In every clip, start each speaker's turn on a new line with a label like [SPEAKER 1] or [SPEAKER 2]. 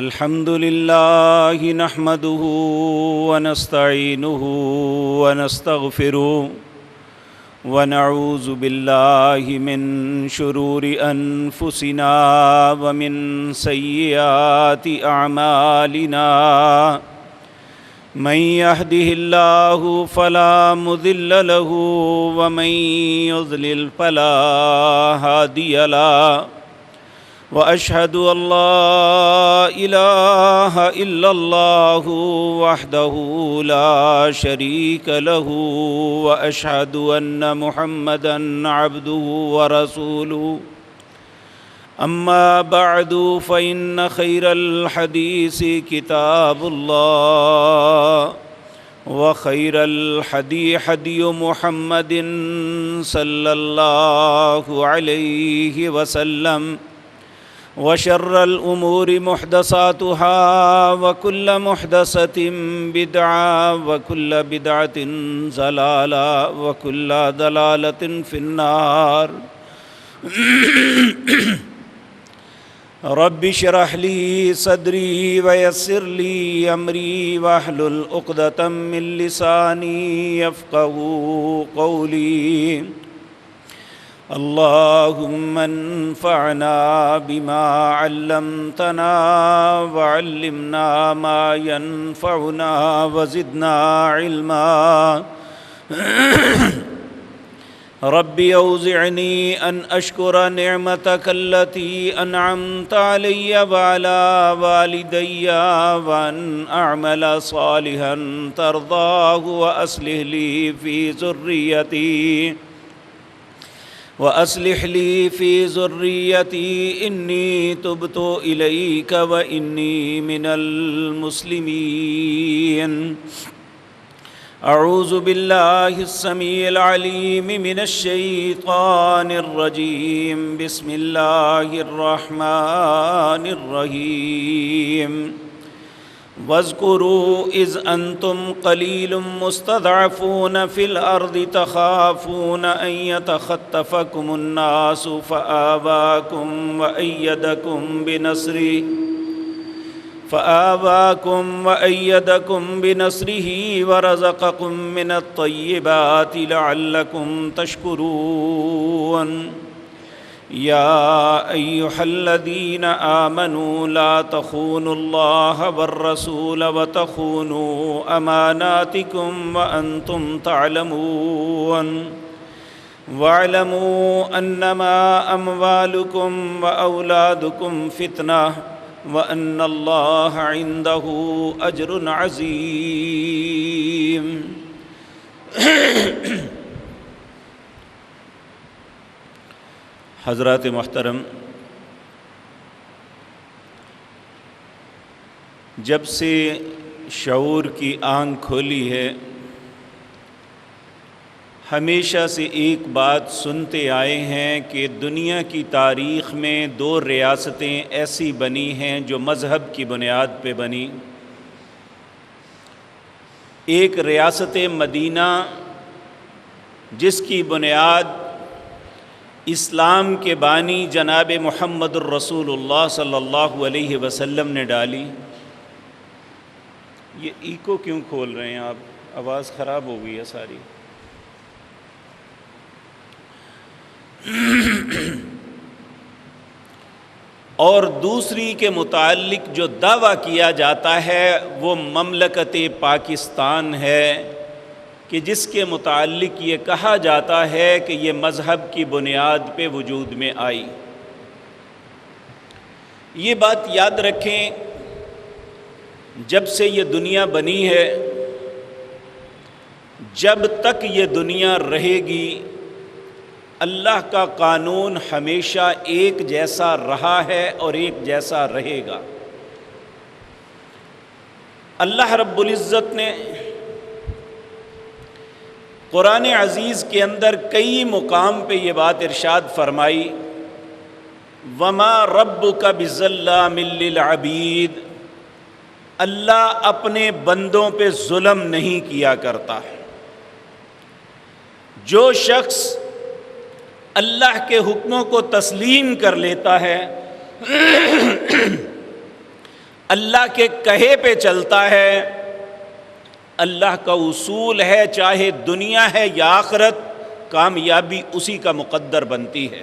[SPEAKER 1] الحمد لله نحمده ونستعينه ونستغفره ونعوذ بالله من شرور أنفسنا ومن سيئات أعمالنا من يهده الله فلا مضل له ومن يضلل فلا هادي له وأشهد أن لا إله إلا الله وحده لا شريك له وأشهد أن محمدًا عبده ورسوله أما بعد فإن خير الحديث كتاب الله وخير الهدي هدي محمد صلى الله عليه وسلم وشر الأمور محدثاتها وكل محدثة بدعة وكل بدعة ضلالة وكل ضلالة في النار رب اشرح لي صدري ويسر لي أمري واحلل عقدة من لساني يفقهوا قولي اللهم انفعنا بما علمتنا وعلمنا ما ينفعنا وزدنا علما ربي أوزعني أن أشكر نعمتك التي أنعمت علي وعلى والدي وأن أعمل صالحا ترضاه وأصلح لي في ذريتي إني تبت إليك وإني من المسلمين أعوذ بالله السميع العليم من الشيطان الرجيم بسم الله الرحمن الرحيم واذكروا إذ أنتم قليل مستضعفون في الأرض تخافون أن يتخطفكم الناس فآواكم وأيدكم بنصره ورزقكم من الطيبات لعلكم تشكرون يا أيها الذين آمنوا لا تخونوا الله والرسول وتخونوا أماناتكم وأنتم تعلمون واعلموا أنما أموالكم وأولادكم فتنة وأن الله عنده أجر عظيم حضرات محترم، جب سے شعور کی آنکھ کھولی ہے ہمیشہ سے ایک بات سنتے آئے ہیں کہ دنیا کی تاریخ میں 2 ریاستیں ایسی بنی ہیں جو مذہب کی بنیاد پہ بنی۔ ایک ریاست مدینہ جس کی بنیاد اسلام کے بانی جناب محمد الرسول اللہ صلی اللہ علیہ وسلم نے ڈالی۔ یہ ایکو کیوں کھول رہے ہیں آپ؟ آواز خراب ہو گئی ہے ساری۔ اور دوسری کے متعلق جو دعویٰ کیا جاتا ہے وہ مملکت پاکستان ہے کہ جس کے متعلق یہ کہا جاتا ہے کہ یہ مذہب کی بنیاد پہ وجود میں آئی۔ یہ بات یاد رکھیں، جب سے یہ دنیا بنی ہے، جب تک یہ دنیا رہے گی، اللہ کا قانون ہمیشہ ایک جیسا رہا ہے اور ایک جیسا رہے گا۔ اللہ رب العزت نے قرآن عزیز کے اندر کئی مقام پہ یہ بات ارشاد فرمائی، وَمَا رَبُّكَ بِظَلَّامٍ لِّلْعَبِيدِ، اللہ اپنے بندوں پہ ظلم نہیں کیا کرتا۔ جو شخص اللہ کے حکموں کو تسلیم کر لیتا ہے، اللہ کے کہے پہ چلتا ہے، اللہ کا اصول ہے، چاہے دنیا ہے یا آخرت، کامیابی اسی کا مقدر بنتی ہے۔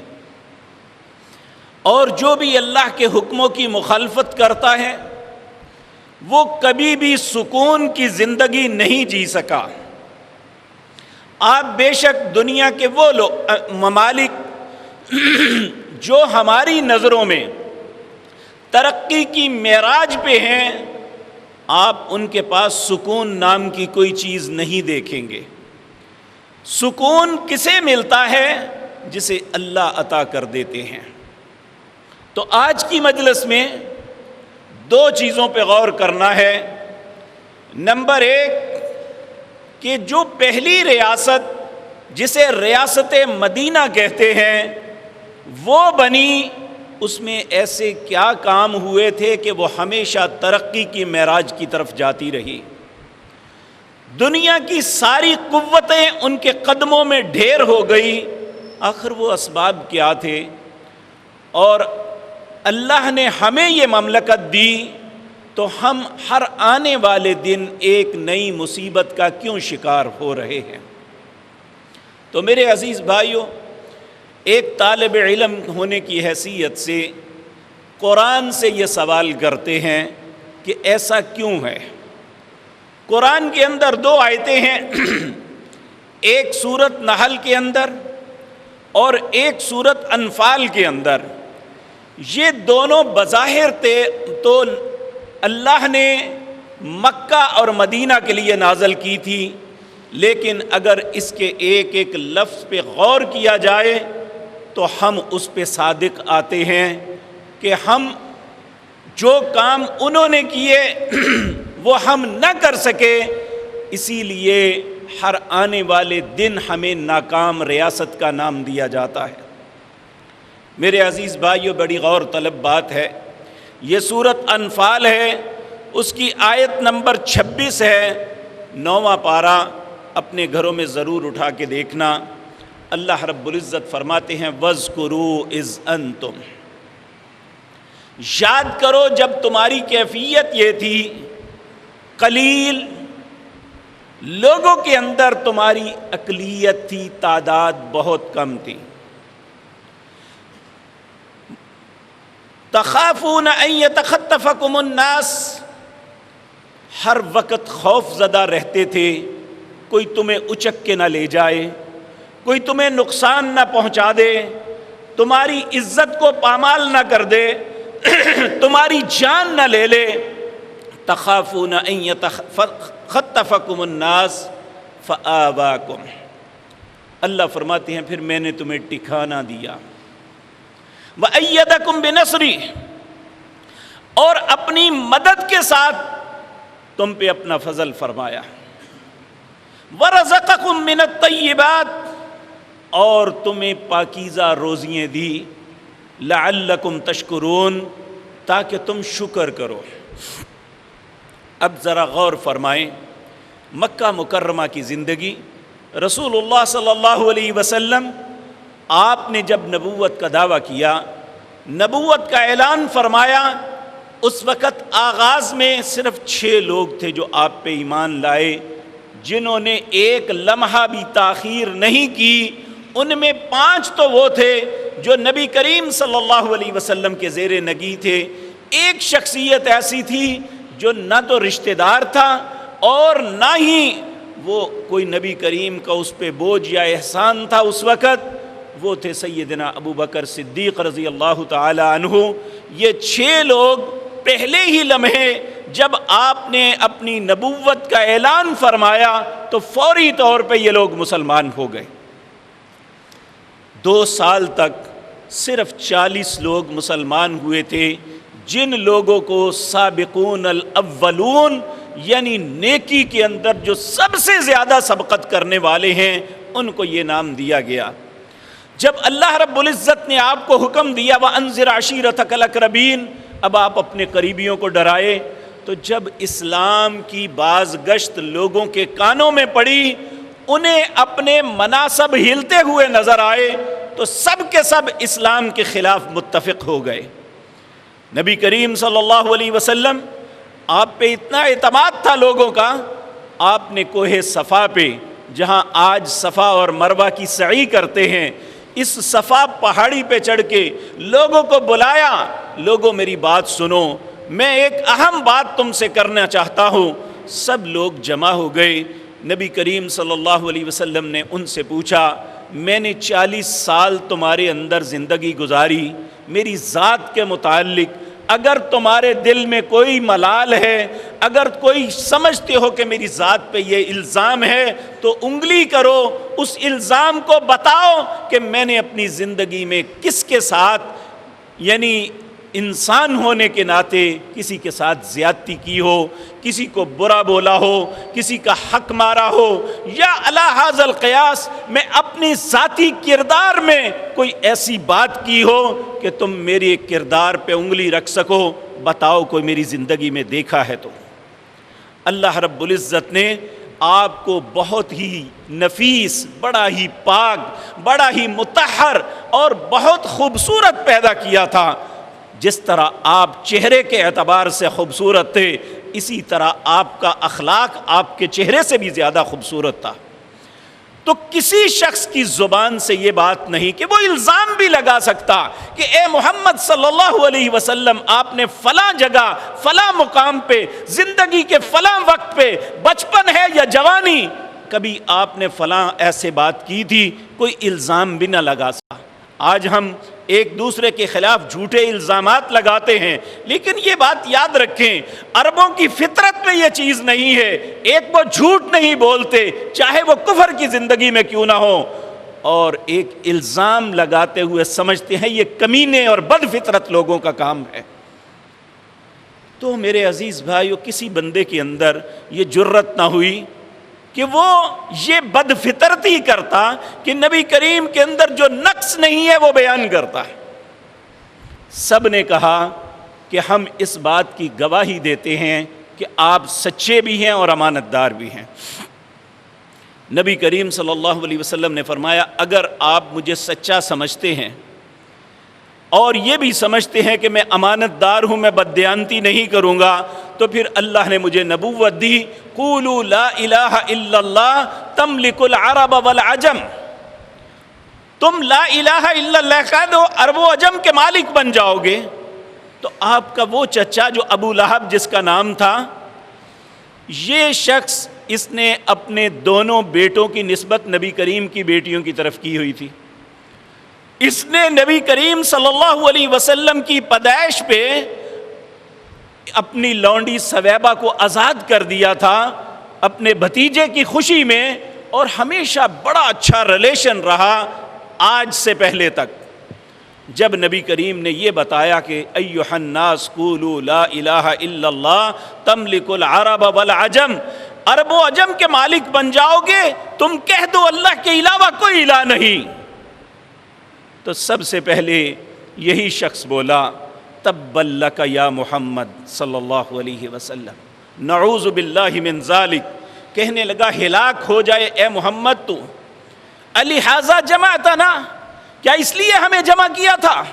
[SPEAKER 1] اور جو بھی اللہ کے حکموں کی مخالفت کرتا ہے وہ کبھی بھی سکون کی زندگی نہیں جی سکا۔ آپ بے شک دنیا کے وہ ممالک جو ہماری نظروں میں ترقی کی معراج پہ ہیں، آپ ان کے پاس سکون نام کی کوئی چیز نہیں دیکھیں گے۔ سکون کسے ملتا ہے؟ جسے اللہ عطا کر دیتے ہیں۔ تو آج کی مجلس میں دو چیزوں پہ غور کرنا ہے۔ نمبر ایک کہ جو پہلی ریاست جسے ریاست مدینہ کہتے ہیں وہ بنی، اس میں ایسے کیا کام ہوئے تھے کہ وہ ہمیشہ ترقی کی معراج کی طرف جاتی رہی۔ دنیا کی ساری قوتیں ان کے قدموں میں ڈھیر ہو گئی۔ آخر وہ اسباب کیا تھے؟ اور اللہ نے ہمیں یہ مملکت دی تو ہم ہر آنے والے دن ایک نئی مصیبت کا کیوں شکار ہو رہے ہیں؟ تو میرے عزیز بھائیوں، ایک طالب علم ہونے کی حیثیت سے قرآن سے یہ سوال کرتے ہیں کہ ایسا کیوں ہے؟ قرآن کے اندر دو آیتیں ہیں، ایک سورۃ نحل کے اندر اور ایک سورۃ انفال کے اندر۔ یہ دونوں بظاہر تو اللہ نے مکہ اور مدینہ کے لیے نازل کی تھی، لیکن اگر اس کے ایک ایک لفظ پہ غور کیا جائے تو ہم اس پہ صادق آتے ہیں کہ ہم جو کام انہوں نے کیے وہ ہم نہ کر سکے، اسی لیے ہر آنے والے دن ہمیں ناکام ریاست کا نام دیا جاتا ہے۔ میرے عزیز بھائیو، بڑی غور طلب بات ہے۔ یہ سورۃ انفال ہے، اس کی آیت نمبر 26 ہے، 9واں پارہ، اپنے گھروں میں ضرور اٹھا کے دیکھنا۔ اللہ رب العزت فرماتے ہیں وَاذْكُرُوا إِذْ أَنْتُمْ، یاد کرو جب تمہاری کیفیت یہ تھی، قلیل لوگوں کے اندر تمہاری اقلیت تھی، تعداد بہت کم تھی، تخافون ان یتخطفکم الناس، ہر وقت خوف زدہ رہتے تھے کوئی تمہیں اچک کے نہ لے جائے، کوئی تمہیں نقصان نہ پہنچا دے، تمہاری عزت کو پامال نہ کر دے، تمہاری جان نہ لے لے۔ تخافون ان یتخطفکم الناس فآواکم، اللہ فرماتے ہیں پھر میں نے تمہیں ٹھکانہ دیا، وَأَيَّدَكُمْ بِنَصْرِهِ، اور اپنی مدد کے ساتھ تم پہ اپنا فضل فرمایا، وَرَزَقَكُمْ مِنَ الطَّيِّبَاتِ، اور تمہیں پاکیزہ روزیاں دی، لَعَلَّكُمْ تَشْكُرُونَ، تاکہ تم شکر کرو۔ اب ذرا غور فرمائیں، مکہ مکرمہ کی زندگی، رسول اللہ صلی اللہ علیہ وسلم آپ نے جب نبوت کا دعویٰ کیا، نبوت کا اعلان فرمایا، اس وقت آغاز میں صرف 6 لوگ تھے جو آپ پہ ایمان لائے، جنہوں نے ایک لمحہ بھی تاخیر نہیں کی۔ ان میں 5 تو وہ تھے جو نبی کریم صلی اللہ علیہ وسلم کے زیر نگی تھے، ایک شخصیت ایسی تھی جو نہ تو رشتہ دار تھا اور نہ ہی وہ کوئی نبی کریم کا اس پہ بوجھ یا احسان تھا اس وقت، وہ تھے سیدنا ابو بکر صدیق رضی اللہ تعالی عنہ۔ یہ 6 لوگ پہلے ہی لمحے جب آپ نے اپنی نبوت کا اعلان فرمایا تو فوری طور پہ یہ لوگ مسلمان ہو گئے۔ 2 سال تک صرف 40 لوگ مسلمان ہوئے تھے، جن لوگوں کو سابقون الاولون، یعنی نیکی کے اندر جو سب سے زیادہ سبقت کرنے والے ہیں، ان کو یہ نام دیا گیا۔ جب اللہ رب العزت نے آپ کو حکم دیا وَأَنذِرْ عَشِيرَتَكَ الْأَقْرَبِينَ، اب آپ اپنے قریبیوں کو ڈرائے، تو جب اسلام کی باز گشت لوگوں کے کانوں میں پڑی، انہیں اپنے مناصب ہلتے ہوئے نظر آئے تو سب کے سب اسلام کے خلاف متفق ہو گئے۔ نبی کریم صلی اللہ علیہ وسلم آپ پہ اتنا اعتماد تھا لوگوں کا، آپ نے کوہ صفا پہ، جہاں آج صفا اور مروہ کی سعی کرتے ہیں، اس صفا پہاڑی پہ چڑھ کے لوگوں کو بلایا، لوگوں میری بات سنو، میں ایک اہم بات تم سے کرنا چاہتا ہوں۔ سب لوگ جمع ہو گئے۔ نبی کریم صلی اللہ علیہ وسلم نے ان سے پوچھا، میں نے 40 سال تمہارے اندر زندگی گزاری، میری ذات کے متعلق اگر تمہارے دل میں کوئی ملال ہے، اگر کوئی سمجھتے ہو کہ میری ذات پہ یہ الزام ہے، تو انگلی کرو، اس الزام کو بتاؤ کہ میں نے اپنی زندگی میں کس کے ساتھ، یعنی انسان ہونے کے ناطے کسی کے ساتھ زیادتی کی ہو، کسی کو برا بولا ہو، کسی کا حق مارا ہو، یا علی ھذا القیاس میں اپنی ذاتی کردار میں کوئی ایسی بات کی ہو کہ تم میرے کردار پہ انگلی رکھ سکو، بتاؤ کوئی میری زندگی میں دیکھا ہے تو۔ اللہ رب العزت نے آپ کو بہت ہی نفیس، بڑا ہی پاک، بڑا ہی مطہر اور بہت خوبصورت پیدا کیا تھا۔ جس طرح آپ چہرے کے اعتبار سے خوبصورت تھے، اسی طرح آپ کا اخلاق آپ کے چہرے سے بھی زیادہ خوبصورت تھا۔ تو کسی شخص کی زبان سے یہ بات نہیں کہ وہ الزام بھی لگا سکتا کہ اے محمد صلی اللہ علیہ وسلم، آپ نے فلاں جگہ، فلاں مقام پہ، زندگی کے فلاں وقت پہ، بچپن ہے یا جوانی، کبھی آپ نے فلاں ایسے بات کی تھی، کوئی الزام بھی نہ لگا سکتا۔ آج ہم ایک دوسرے کے خلاف جھوٹے الزامات لگاتے ہیں، لیکن یہ بات یاد رکھیں، عربوں کی فطرت میں یہ چیز نہیں ہے۔ ایک وہ جھوٹ نہیں بولتے، چاہے وہ کفر کی زندگی میں کیوں نہ ہو، اور ایک الزام لگاتے ہوئے سمجھتے ہیں یہ کمینے اور بد فطرت لوگوں کا کام ہے۔ تو میرے عزیز بھائیو، کسی بندے کے اندر یہ جرت نہ ہوئی کہ وہ یہ بد فطرتی کرتا کہ نبی کریم کے اندر جو نقص نہیں ہے وہ بیان کرتا ہے۔ سب نے کہا کہ ہم اس بات کی گواہی دیتے ہیں کہ آپ سچے بھی ہیں اور امانت دار بھی ہیں۔ نبی کریم صلی اللہ علیہ وسلم نے فرمایا، اگر آپ مجھے سچا سمجھتے ہیں اور یہ بھی سمجھتے ہیں کہ میں امانت دار ہوں، میں بددیانتی نہیں کروں گا، تو پھر اللہ نے مجھے نبوت دی، قولوا لا الہ الا اللہ تملک العرب والعجم، تم لا الہ الا اللہ کہہ دو، عرب و عجم کے مالک بن جاؤ گے۔ تو آپ کا وہ چچا جو ابو لہب جس کا نام تھا، یہ شخص اس نے اپنے دونوں بیٹوں کی نسبت نبی کریم کی بیٹیوں کی طرف کی ہوئی تھی۔ اس نے نبی کریم صلی اللہ علیہ وسلم کی پیدائش پہ اپنی لونڈی سویبہ کو آزاد کر دیا تھا اپنے بھتیجے کی خوشی میں، اور ہمیشہ بڑا اچھا ریلیشن رہا آج سے پہلے تک۔ جب نبی کریم نے یہ بتایا کہ ایھا الناس قولوا لا الہ الا اللہ تملک العرب والعجم، عرب و عجم کے مالک بن جاؤ گے، تم کہہ دو اللہ کے علاوہ کوئی الہ نہیں، تو سب سے پہلے یہی شخص بولا تبا لک یا محمد صلی اللہ علیہ وسلم، نعوذ باللہ من ذالک، کہنے لگا ہلاک ہو جائے اے محمد تو، الہٰذا جمعتنا، کیا اس لیے ہمیں جمع کیا تھا؟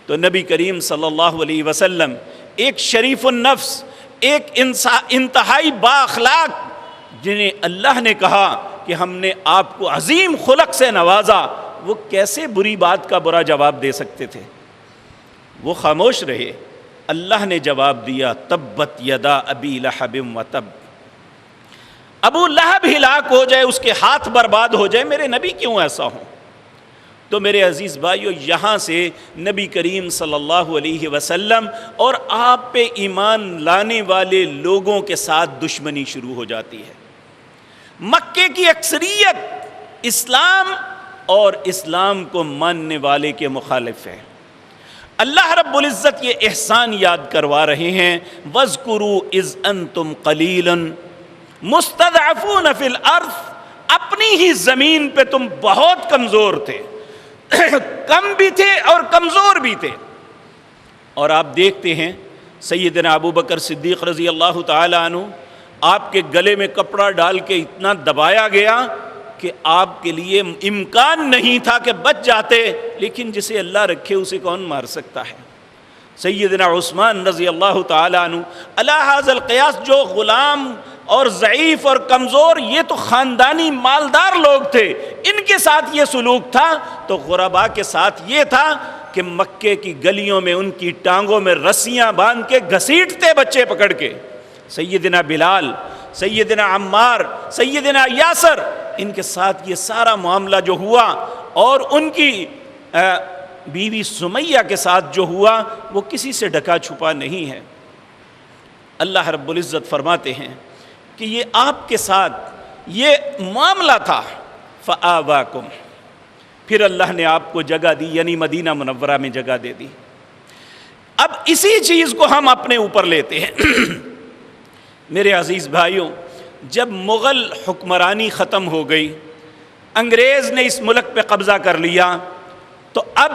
[SPEAKER 1] تو نبی کریم صلی اللہ علیہ وسلم ایک شریف النفس، ایک انتہائی با اخلاق، جنہیں اللہ نے کہا کہ ہم نے آپ کو عظیم خلق سے نوازا، وہ کیسے بری بات کا برا جواب دے سکتے تھے؟ وہ خاموش رہے۔ اللہ نے جواب دیا تبت یدا ابی لہب وتب، ابو لہب ہلاک ہو جائے، اس کے ہاتھ برباد ہو جائے، میرے نبی کیوں ایسا ہوں؟ تو میرے عزیز بھائیو، یہاں سے نبی کریم صلی اللہ علیہ وسلم اور آپ پہ ایمان لانے والے لوگوں کے ساتھ دشمنی شروع ہو جاتی ہے۔ مکے کی اکثریت اسلام اور اسلام کو ماننے والے کے مخالف ہے۔ اللہ رب العزت یہ احسان یاد کروا رہے ہیں، وَاذْكُرُوا إِذْ أَنْتُمْ قَلِيلٌ مُسْتَضْعَفُونَ فِي الْأَرْضِ، اپنی ہی زمین پہ تم بہت کمزور تھے، کم بھی تھے اور کمزور بھی تھے۔ اور آپ دیکھتے ہیں سیدنا ابو بکر صدیق رضی اللہ تعالی عنہ، آپ کے گلے میں کپڑا ڈال کے اتنا دبایا گیا کہ آپ کے لیے امکان نہیں تھا کہ بچ جاتے، لیکن جسے اللہ رکھے اسے کون مار سکتا ہے۔ سیدنا عثمان رضی اللہ تعالیٰ عنہ، علی ھذا القیاس جو غلام اور ضعیف اور کمزور، یہ تو خاندانی مالدار لوگ تھے، ان کے ساتھ یہ سلوک تھا، تو غرباء کے ساتھ یہ تھا کہ مکے کی گلیوں میں ان کی ٹانگوں میں رسیاں باندھ کے گھسیٹتے بچے پکڑ کے۔ سیدنا بلال، سیدنا عمار، سیدنا یاسر، ان کے ساتھ یہ سارا معاملہ جو ہوا، اور ان کی بیوی سمیہ کے ساتھ جو ہوا، وہ کسی سے ڈھکا چھپا نہیں ہے۔ اللہ رب العزت فرماتے ہیں کہ یہ آپ کے ساتھ یہ معاملہ تھا، فآواکم، پھر اللہ نے آپ کو جگہ دی، یعنی مدینہ منورہ میں جگہ دے دی۔ اب اسی چیز کو ہم اپنے اوپر لیتے ہیں۔ میرے عزیز بھائیوں، جب مغل حکمرانی ختم ہو گئی، انگریز نے اس ملک پہ قبضہ کر لیا، تو اب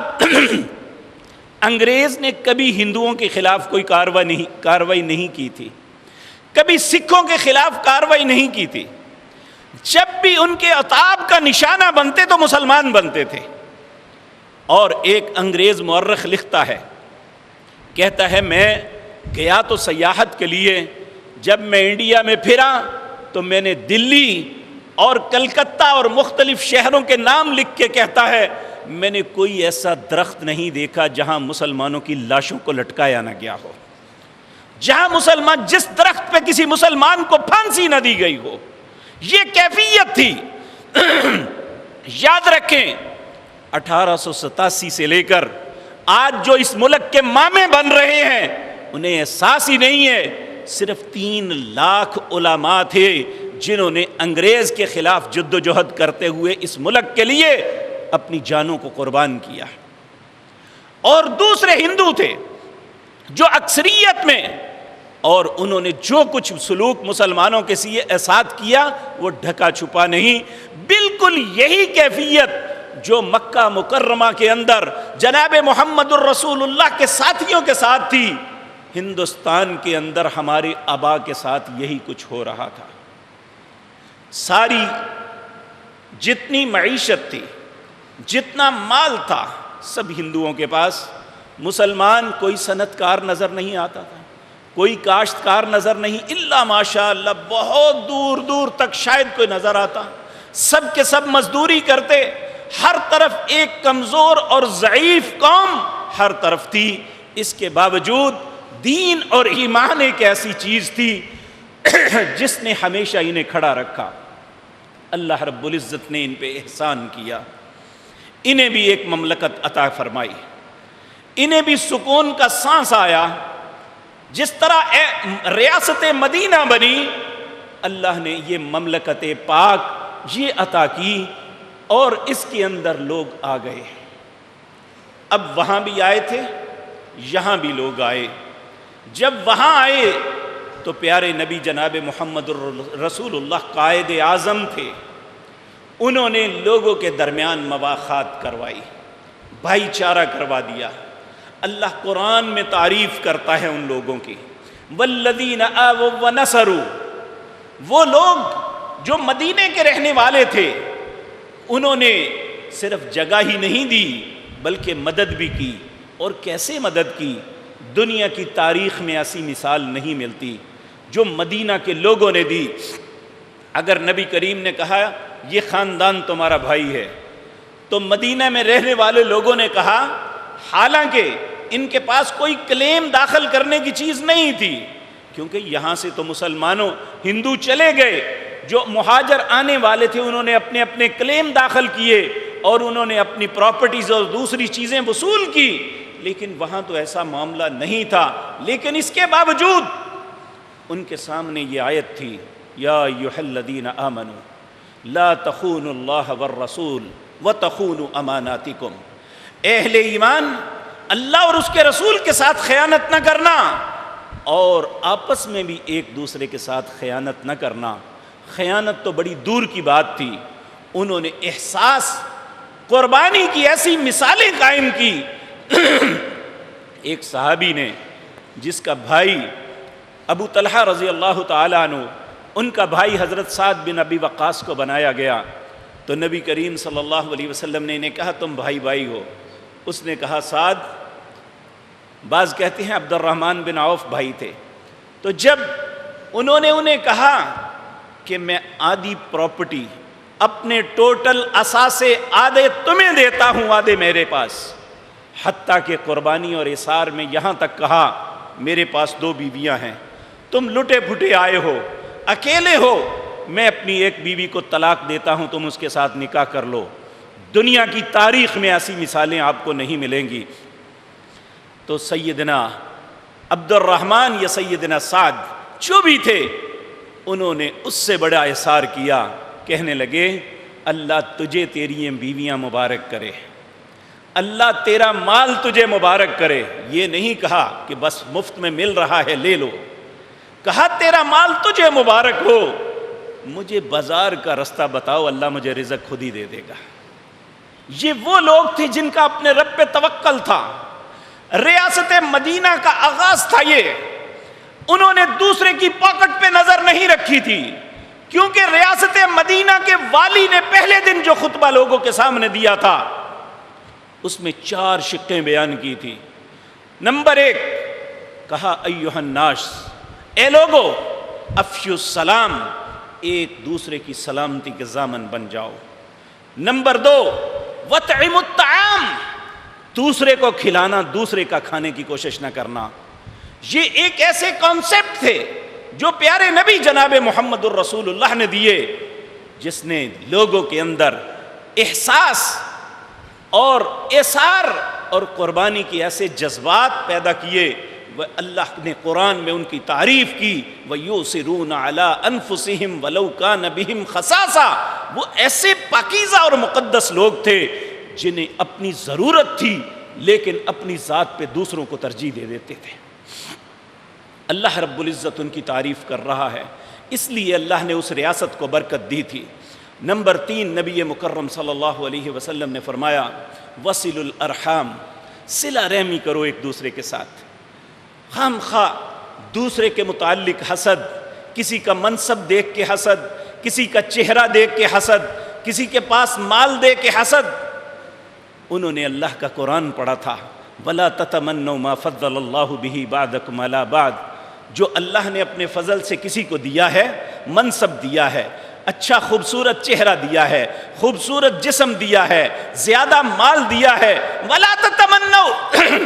[SPEAKER 1] انگریز نے کبھی ہندوؤں کے خلاف کوئی کارروائی نہیں کی تھی، کبھی سکھوں کے خلاف کارروائی نہیں کی تھی۔ جب بھی ان کے عتاب کا نشانہ بنتے تو مسلمان بنتے تھے۔ اور ایک انگریز مورخ لکھتا ہے، کہتا ہے میں گیا تو سیاحت کے لیے، جب میں انڈیا میں پھرا تو میں نے دلی اور کلکتہ اور مختلف شہروں کے نام لکھ کے کہتا ہے میں نے کوئی ایسا درخت نہیں دیکھا جہاں مسلمانوں کی لاشوں کو لٹکایا نہ گیا ہو، جہاں مسلمان، جس درخت پہ کسی مسلمان کو پھانسی نہ دی گئی ہو۔ یہ کیفیت تھی۔ یاد رکھیں 1887 سے لے کر آج جو اس ملک کے مامے بن رہے ہیں، انہیں احساس ہی نہیں ہے، صرف 3 لاکھ علماء تھے جنہوں نے انگریز کے خلاف جد و جہد کرتے ہوئے اس ملک کے لیے اپنی جانوں کو قربان کیا، اور دوسرے ہندو تھے جو اکثریت میں، اور انہوں نے جو کچھ سلوک مسلمانوں کے ساتھ کیا وہ ڈھکا چھپا نہیں۔ بالکل یہی کیفیت جو مکہ مکرمہ کے اندر جناب محمد الرسول اللہ کے ساتھیوں کے ساتھ تھی، ہندوستان کے اندر ہمارے آبا کے ساتھ یہی کچھ ہو رہا تھا۔ ساری جتنی معیشت تھی، جتنا مال تھا، سب ہندوؤں کے پاس۔ مسلمان کوئی صنعت کار نظر نہیں آتا تھا، کوئی کاشتکار نظر نہیں، الا ماشاء اللہ بہت دور دور تک شاید کوئی نظر آتا۔ سب کے سب مزدوری کرتے، ہر طرف ایک کمزور اور ضعیف قوم ہر طرف تھی۔ اس کے باوجود دین اور ایمان ایک ایسی چیز تھی جس نے ہمیشہ انہیں کھڑا رکھا۔ اللہ رب العزت نے ان پہ احسان کیا، انہیں بھی ایک مملکت عطا فرمائی، انہیں بھی سکون کا سانس آیا۔ جس طرح ریاست مدینہ بنی، اللہ نے یہ مملکت پاک یہ عطا کی، اور اس کے اندر لوگ آ گئے۔ اب وہاں بھی آئے تھے، یہاں بھی لوگ آئے۔ جب وہاں آئے تو پیارے نبی جناب محمد رسول اللہ قائد اعظم تھے، انہوں نے لوگوں کے درمیان مواخات کروائی، بھائی چارہ کروا دیا۔ اللہ قرآن میں تعریف کرتا ہے ان لوگوں کی، والذین آووا ونصروا، وہ لوگ جو مدینے کے رہنے والے تھے، انہوں نے صرف جگہ ہی نہیں دی بلکہ مدد بھی کی۔ اور کیسے مدد کی؟ دنیا کی تاریخ میں ایسی مثال نہیں ملتی جو مدینہ کے لوگوں نے دی۔ اگر نبی کریم نے کہا یہ خاندان تمہارا بھائی ہے، تو مدینہ میں رہنے والے لوگوں نے کہا، حالانکہ ان کے پاس کوئی کلیم داخل کرنے کی چیز نہیں تھی، کیونکہ یہاں سے تو مسلمانوں ہندو چلے گئے، جو مہاجر آنے والے تھے انہوں نے اپنے اپنے کلیم داخل کیے اور انہوں نے اپنی پراپرٹیز اور دوسری چیزیں وصول کی، لیکن وہاں تو ایسا معاملہ نہیں تھا۔ لیکن اس کے باوجود ان کے سامنے یہ آیت تھی، یا ایھا الذین آمنوا لا تخونوا اللہ والرسول وتخونوا اماناتکم، اہل ایمان اللہ اور اس کے رسول کے ساتھ خیانت نہ کرنا، اور آپس میں بھی ایک دوسرے کے ساتھ خیانت نہ کرنا۔ خیانت تو بڑی دور کی بات تھی، انہوں نے احساس، قربانی کی ایسی مثالیں قائم کی۔ ایک صحابی نے، جس کا بھائی ابو طلحہ رضی اللہ تعالیٰ عنہ، ان کا بھائی حضرت سعد بن ابی وقاص کو بنایا گیا، تو نبی کریم صلی اللہ علیہ وسلم نے انہیں کہا تم بھائی بھائی ہو۔ اس نے کہا سعد بعض کہتے ہیں عبد الرحمن بن عوف بھائی تھے. تو جب انہوں نے انہیں کہا کہ میں آدھی پراپرٹی اپنے ٹوٹل اثاثے آدھے تمہیں دیتا ہوں، آدھے میرے پاس، حتیٰ کہ قربانی اور اثار میں یہاں تک کہا میرے پاس 2 بیویاں ہیں، تم لٹے پھٹے آئے ہو، اکیلے ہو، میں اپنی ایک بیوی کو طلاق دیتا ہوں، تم اس کے ساتھ نکاح کر لو. دنیا کی تاریخ میں ایسی مثالیں آپ کو نہیں ملیں گی. تو سیدنا عبد الرحمن یا سیدنا سعد جو بھی تھے، انہوں نے اس سے بڑا احسار کیا. کہنے لگے اللہ تجھے تیری یہ بیویاں مبارک کرے، اللہ تیرا مال تجھے مبارک کرے. یہ نہیں کہا کہ بس مفت میں مل رہا ہے لے لو، کہا تیرا مال تجھے مبارک ہو، مجھے بازار کا رستہ بتاؤ، اللہ مجھے رزق خود ہی دے دے گا. یہ وہ لوگ تھے جن کا اپنے رب پہ توکل تھا. ریاست مدینہ کا آغاز تھا یہ. انہوں نے دوسرے کی پاکٹ پہ نظر نہیں رکھی تھی، کیونکہ ریاست مدینہ کے والی نے پہلے دن جو خطبہ لوگوں کے سامنے دیا تھا اس میں 4 شقیں بیان کی تھی. نمبر 1 کہا ایھا الناس، اے لوگو افشوا السلام، ایک دوسرے کی سلامتی کے ضامن بن جاؤ. نمبر 2 وَاطْعِمُوا الطَّعَامَ، دوسرے کو کھلانا، دوسرے کا کھانے کی کوشش نہ کرنا. یہ ایک ایسے کانسیپٹ تھے جو پیارے نبی جناب محمد الرسول اللہ نے دیے، جس نے لوگوں کے اندر احساس اور اثار اور قربانی کے ایسے جذبات پیدا کیے. اللہ نے قرآن میں ان کی تعریف کی، وَيُؤْثِرُونَ عَلَىٰ أَنفُسِهِمْ وَلَوْ كَانَ بِهِمْ خَصَاصَةٌ. وہ ایسے پاکیزہ اور مقدس لوگ تھے جنہیں اپنی ضرورت تھی لیکن اپنی ذات پہ دوسروں کو ترجیح دے دیتے تھے. اللہ رب العزت ان کی تعریف کر رہا ہے، اس لیے اللہ نے اس ریاست کو برکت دی تھی. نمبر 3 نبی مکرم صلی اللہ علیہ وسلم نے فرمایا وصل الارحام، صلہ رحمی کرو ایک دوسرے کے ساتھ. خام خواہ دوسرے کے متعلق حسد، کسی کا منصب دیکھ کے حسد، کسی کا چہرہ دیکھ کے حسد، کسی کے پاس مال دیکھ کے حسد. انہوں نے اللہ کا قرآن پڑھا تھا وَلَا تَتَمَنَّوْا مَا فَضَّلَ اللَّهُ بِهِ بَعْضَكُمْ عَلَىٰ بَعْضٍ. جو اللہ نے اپنے فضل سے کسی کو دیا ہے، منصب دیا ہے، اچھا خوبصورت چہرہ دیا ہے، خوبصورت جسم دیا ہے، زیادہ مال دیا ہے، وَلَا تَتَمَنَّوْا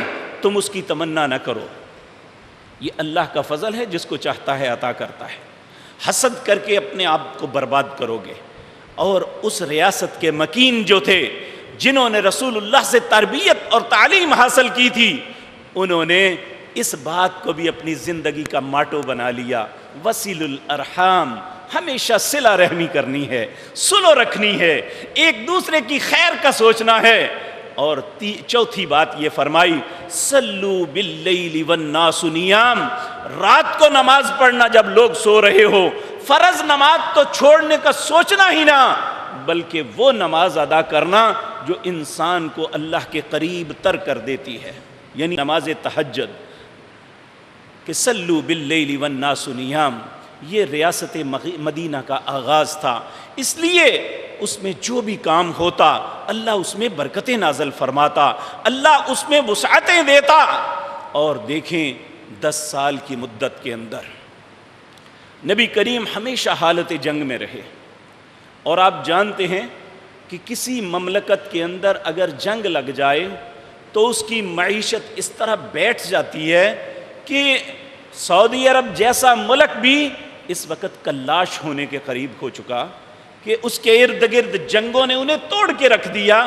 [SPEAKER 1] تم اس کی تمنا نہ کرو. یہ اللہ کا فضل ہے، جس کو چاہتا ہے عطا کرتا ہے. حسد کر کے اپنے آپ کو برباد کرو گے. اور اس ریاست کے مکین جو تھے، جنہوں نے رسول اللہ سے تربیت اور تعلیم حاصل کی تھی، انہوں نے اس بات کو بھی اپنی زندگی کا ماٹو بنا لیا. وصل الارحام، ہمیشہ صلہ رحمی کرنی ہے، سلو رکھنی ہے، ایک دوسرے کی خیر کا سوچنا ہے. اور چوتھی بات یہ فرمائی صلو باللیل والناس نیام، رات کو نماز پڑھنا جب لوگ سو رہے ہو. فرض نماز تو چھوڑنے کا سوچنا ہی نہ، بلکہ وہ نماز ادا کرنا جو انسان کو اللہ کے قریب تر کر دیتی ہے، یعنی نماز تہجد. کہ صلو باللیل والناس نیام، یہ ریاست مدینہ کا آغاز تھا. اس لیے اس میں جو بھی کام ہوتا اللہ اس میں برکتیں نازل فرماتا، اللہ اس میں وسعتیں دیتا. اور دیکھیں 10 سال کی مدت کے اندر نبی کریم ہمیشہ حالت جنگ میں رہے. اور آپ جانتے ہیں کہ کسی مملکت کے اندر اگر جنگ لگ جائے تو اس کی معیشت اس طرح بیٹھ جاتی ہے کہ سعودی عرب جیسا ملک بھی اس وقت کلاش ہونے کے قریب ہو چکا کہ اس کے ارد گرد جنگوں نے انہیں توڑ کے رکھ دیا.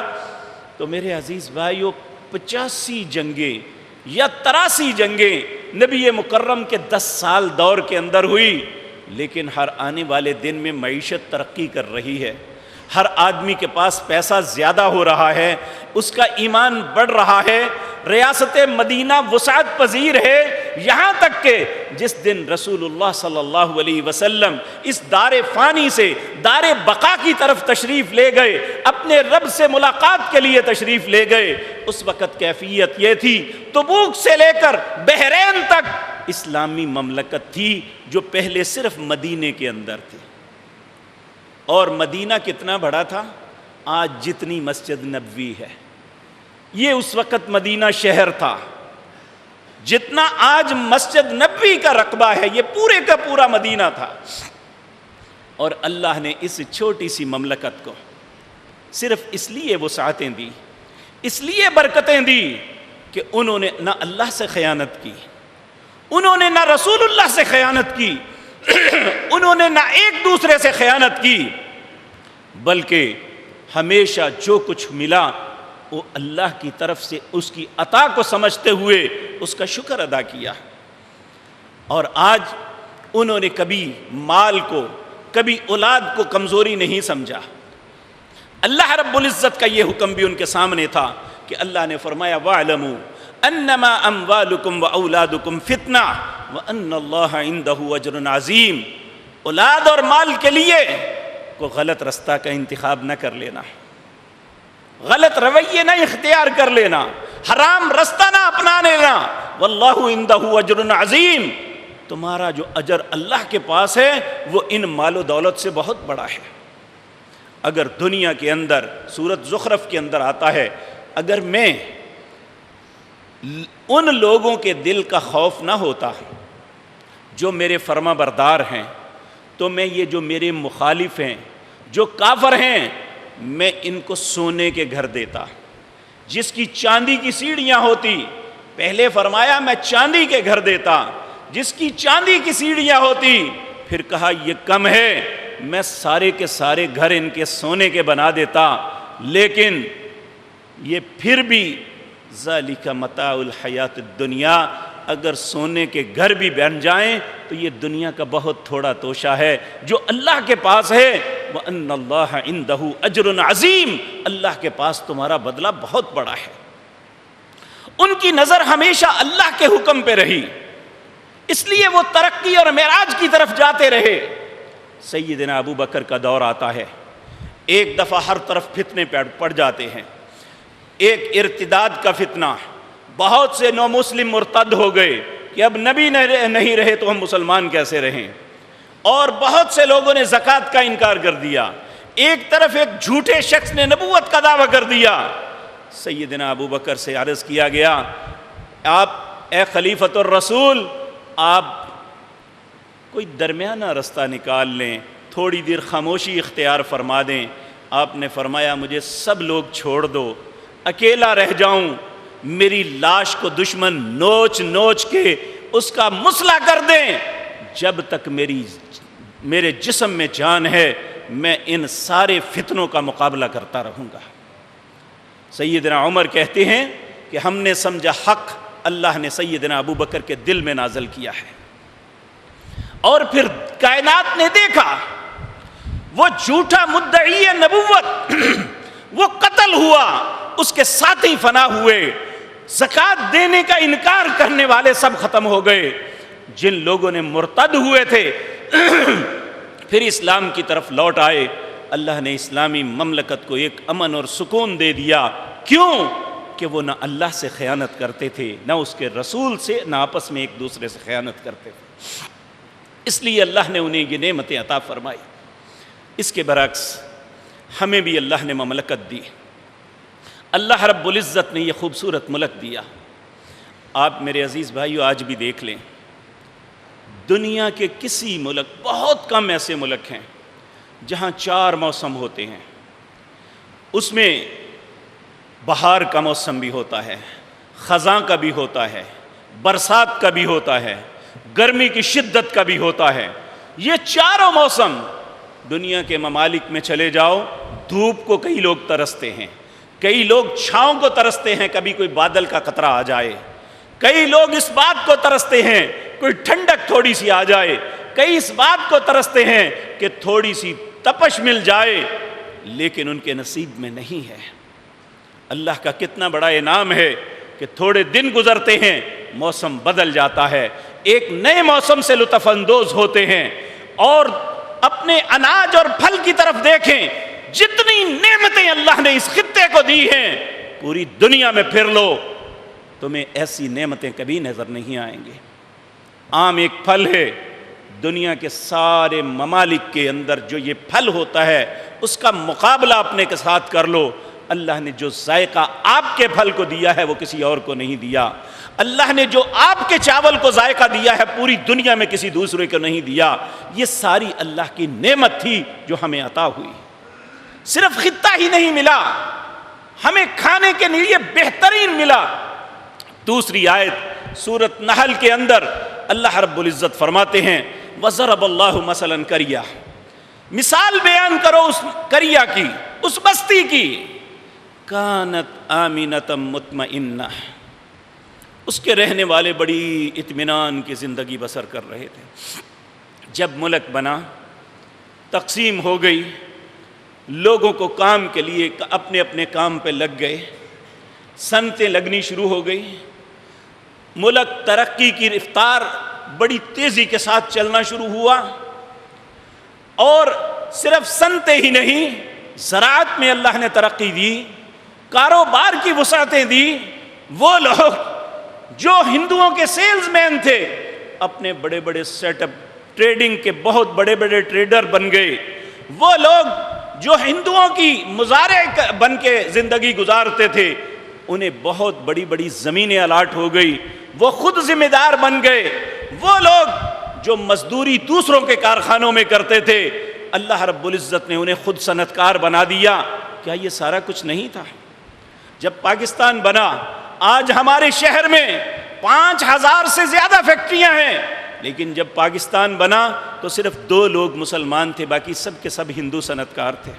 [SPEAKER 1] تو میرے عزیز بھائیو، 85 جنگیں یا 83 جنگیں نبی مکرم کے 10 سال دور کے اندر ہوئی، لیکن ہر آنے والے دن میں معیشت ترقی کر رہی ہے. ہر آدمی کے پاس پیسہ زیادہ ہو رہا ہے، اس کا ایمان بڑھ رہا ہے. ریاست مدینہ وسعت پذیر ہے، یہاں تک کہ جس دن رسول اللہ صلی اللہ علیہ وسلم اس دار فانی سے دار بقا کی طرف تشریف لے گئے، اپنے رب سے ملاقات کے لیے تشریف لے گئے، اس وقت کیفیت یہ تھی تبوک سے لے کر بحرین تک اسلامی مملکت تھی جو پہلے صرف مدینے کے اندر تھی. اور مدینہ کتنا بڑا تھا؟ آج جتنی مسجد نبوی ہے. یہ اس وقت مدینہ شہر تھا. جتنا آج مسجد نبوی کا رقبہ ہے یہ پورے کا پورا مدینہ تھا. اور اللہ نے اس چھوٹی سی مملکت کو صرف اس لیے وسعتیں دی, اس لیے برکتیں دی کہ انہوں نے نہ اللہ سے خیانت کی, انہوں نے نہ رسول اللہ سے خیانت کی, انہوں نے نہ ایک دوسرے سے خیانت کی, بلکہ ہمیشہ جو کچھ ملا وہ اللہ کی طرف سے اس کی عطا کو سمجھتے ہوئے اس کا شکر ادا کیا. اور آج انہوں نے کبھی مال کو, کبھی اولاد کو کمزوری نہیں سمجھا. اللہ رب العزت کا یہ حکم بھی ان کے سامنے تھا کہ اللہ نے فرمایا وَاعْلَمُوا أَنَّمَا أَمْوَالُكُمْ وَأَوْلَادُكُمْ فِتْنَةٌ وَأَنَّ اللَّهَ عِندَهُ أَجْرٌ عَظِيمٌ. اولاد اور مال کے لیے کو غلط رستہ کا انتخاب نہ کر لینا, غلط رویے نہ اختیار کر لینا, حرام رستہ نہ اپنا لینا. واللہ عنده اجر عظیم, تمہارا جو اجر اللہ کے پاس ہے وہ ان مال و دولت سے بہت بڑا ہے. اگر دنیا کے اندر سورۃ زخرف کے اندر آتا ہے, اگر میں ان لوگوں کے دل کا خوف نہ ہوتا جو میرے فرما بردار ہیں, تو میں یہ جو میرے مخالف ہیں, جو کافر ہیں, میں ان کو سونے کے گھر دیتا. جس کی چاندی کی سیڑھیاں ہوتی, پہلے فرمایا میں چاندی کے گھر دیتا, جس کی چاندی کی سیڑھیاں ہوتی پھر کہا یہ کم ہے, میں سارے کے سارے گھر ان کے سونے کے بنا دیتا. لیکن یہ پھر بھی ذالک متاع الحیات الدنیا, اگر سونے کے گھر بھی بن جائیں تو یہ دنیا کا بہت تھوڑا توشہ ہے جو اللہ کے پاس ہے. وَأَنَّ اللَّهَ عِندَهُ أَجْرٌ عَظِيمٌ, اللہ کے پاس تمہارا بدلہ بہت بڑا ہے. ان کی نظر ہمیشہ اللہ کے حکم پہ رہی, اس لیے وہ ترقی اور معراج کی طرف جاتے رہے. سیدنا ابو بکر کا دور آتا ہے, ایک دفعہ ہر طرف فتنے پڑ جاتے ہیں. ایک ارتداد کا فتنہ, بہت سے نو مسلم مرتد ہو گئے کہ اب نبی نہیں رہے تو ہم مسلمان کیسے رہیں, اور بہت سے لوگوں نے زکوٰۃ کا انکار کر دیا. ایک طرف ایک جھوٹے شخص نے نبوت کا دعویٰ کر دیا. سیدنا ابو بکر سے عرض کیا گیا, آپ اے خلیفۃ الرسول, آپ کوئی درمیانہ رستہ نکال لیں, تھوڑی دیر خاموشی اختیار فرما دیں. آپ نے فرمایا مجھے سب لوگ چھوڑ دو, اکیلا رہ جاؤں, میری لاش کو دشمن نوچ نوچ کے اس کا مسئلہ کر دیں, جب تک میرے جسم میں جان ہے میں ان سارے فتنوں کا مقابلہ کرتا رہوں گا. سیدنا عمر کہتے ہیں کہ ہم نے سمجھا حق اللہ نے سیدنا ابو بکر کے دل میں نازل کیا ہے, اور پھر کائنات نے دیکھا وہ جھوٹا مدعی نبوت وہ قتل ہوا, اس کے ساتھی فنا ہوئے, زکوٰۃ دینے کا انکار کرنے والے سب ختم ہو گئے. جن لوگوں نے مرتد ہوئے تھے پھر اسلام کی طرف لوٹ آئے. اللہ نے اسلامی مملکت کو ایک امن اور سکون دے دیا. کیوں؟ کہ وہ نہ اللہ سے خیانت کرتے تھے, نہ اس کے رسول سے, نہ آپس میں ایک دوسرے سے خیانت کرتے تھے. اس لیے اللہ نے انہیں یہ نعمتیں عطا فرمائی. اس کے برعکس ہمیں بھی اللہ نے مملکت دی. اللہ رب العزت نے یہ خوبصورت ملک دیا. آپ میرے عزیز بھائیو آج بھی دیکھ لیں, دنیا کے کسی ملک, بہت کم ایسے ملک ہیں جہاں 4 موسم ہوتے ہیں. اس میں بہار کا موسم بھی ہوتا ہے, خزاں کا بھی ہوتا ہے, برسات کا بھی ہوتا ہے, گرمی کی شدت کا بھی ہوتا ہے. یہ چاروں موسم دنیا کے ممالک میں چلے جاؤ, دھوپ کو کئی لوگ ترستے ہیں, کئی لوگ چھاؤں کو ترستے ہیں کبھی کوئی بادل کا قطرہ آ جائے, کئی لوگ اس بات کو ترستے ہیں کوئی ٹھنڈک تھوڑی سی آ جائے, کئی اس بات کو ترستے ہیں کہ تھوڑی سی تپش مل جائے, لیکن ان کے نصیب میں نہیں ہے. اللہ کا کتنا بڑا انعام ہے کہ تھوڑے دن گزرتے ہیں موسم بدل جاتا ہے, ایک نئے موسم سے لطف اندوز ہوتے ہیں. اور اپنے اناج اور پھل کی طرف دیکھیں, جتنی نعمتیں اللہ نے اس خطے کو دی ہیں پوری دنیا میں پھر لو, تمہیں ایسی نعمتیں کبھی نظر نہیں آئیں گے. آم ایک پھل ہے, دنیا کے سارے ممالک کے اندر جو یہ پھل ہوتا ہے اس کا مقابلہ اپنے کے ساتھ کر لو, اللہ نے جو ذائقہ آپ کے پھل کو دیا ہے وہ کسی اور کو نہیں دیا. اللہ نے جو آپ کے چاول کو ذائقہ دیا ہے پوری دنیا میں کسی دوسرے کو نہیں دیا. یہ ساری اللہ کی نعمت تھی جو ہمیں عطا ہوئی. صرف خطہ ہی نہیں ملا, ہمیں کھانے کے لیے بہترین ملا. دوسری آیت سورۃ نحل کے اندر اللہ رب العزت فرماتے ہیں وَضَرَبَ اللَّهُ مَثَلًا قَرْيَةً, مثال بیان کرو اس قریہ کی, اس بستی کی, کانت آمنۃ مطمئنہ, اس کے رہنے والے بڑی اطمینان کی زندگی بسر کر رہے تھے. جب ملک بنا, تقسیم ہو گئی, لوگوں کو کام کے لیے اپنے اپنے کام پہ لگ گئے, صنعتیں لگنی شروع ہو گئی, ملک ترقی کی رفتار بڑی تیزی کے ساتھ چلنا شروع ہوا. اور صرف صنعتیں ہی نہیں, زراعت میں اللہ نے ترقی دی, کاروبار کی وسعتیں دی. وہ لوگ جو ہندوؤں کے سیلز مین تھے اپنے بڑے بڑے سیٹ اپ, ٹریڈنگ کے بہت بڑے بڑے ٹریڈر بن گئے. وہ لوگ جو ہندوؤں کی مزارع بن کے زندگی گزارتے تھے انہیں بہت بڑی بڑی زمینیں الاٹ ہو گئی, وہ خود ذمہ دار بن گئے. وہ لوگ جو مزدوری دوسروں کے کارخانوں میں کرتے تھے اللہ رب العزت نے انہیں خود صنعت کار بنا دیا. کیا یہ سارا کچھ نہیں تھا؟ جب پاکستان بنا, آج ہمارے شہر میں 5000 سے زیادہ فیکٹریاں ہیں, لیکن جب پاکستان بنا تو صرف 2 لوگ مسلمان تھے, باقی سب کے سب ہندو صنعت کار تھے.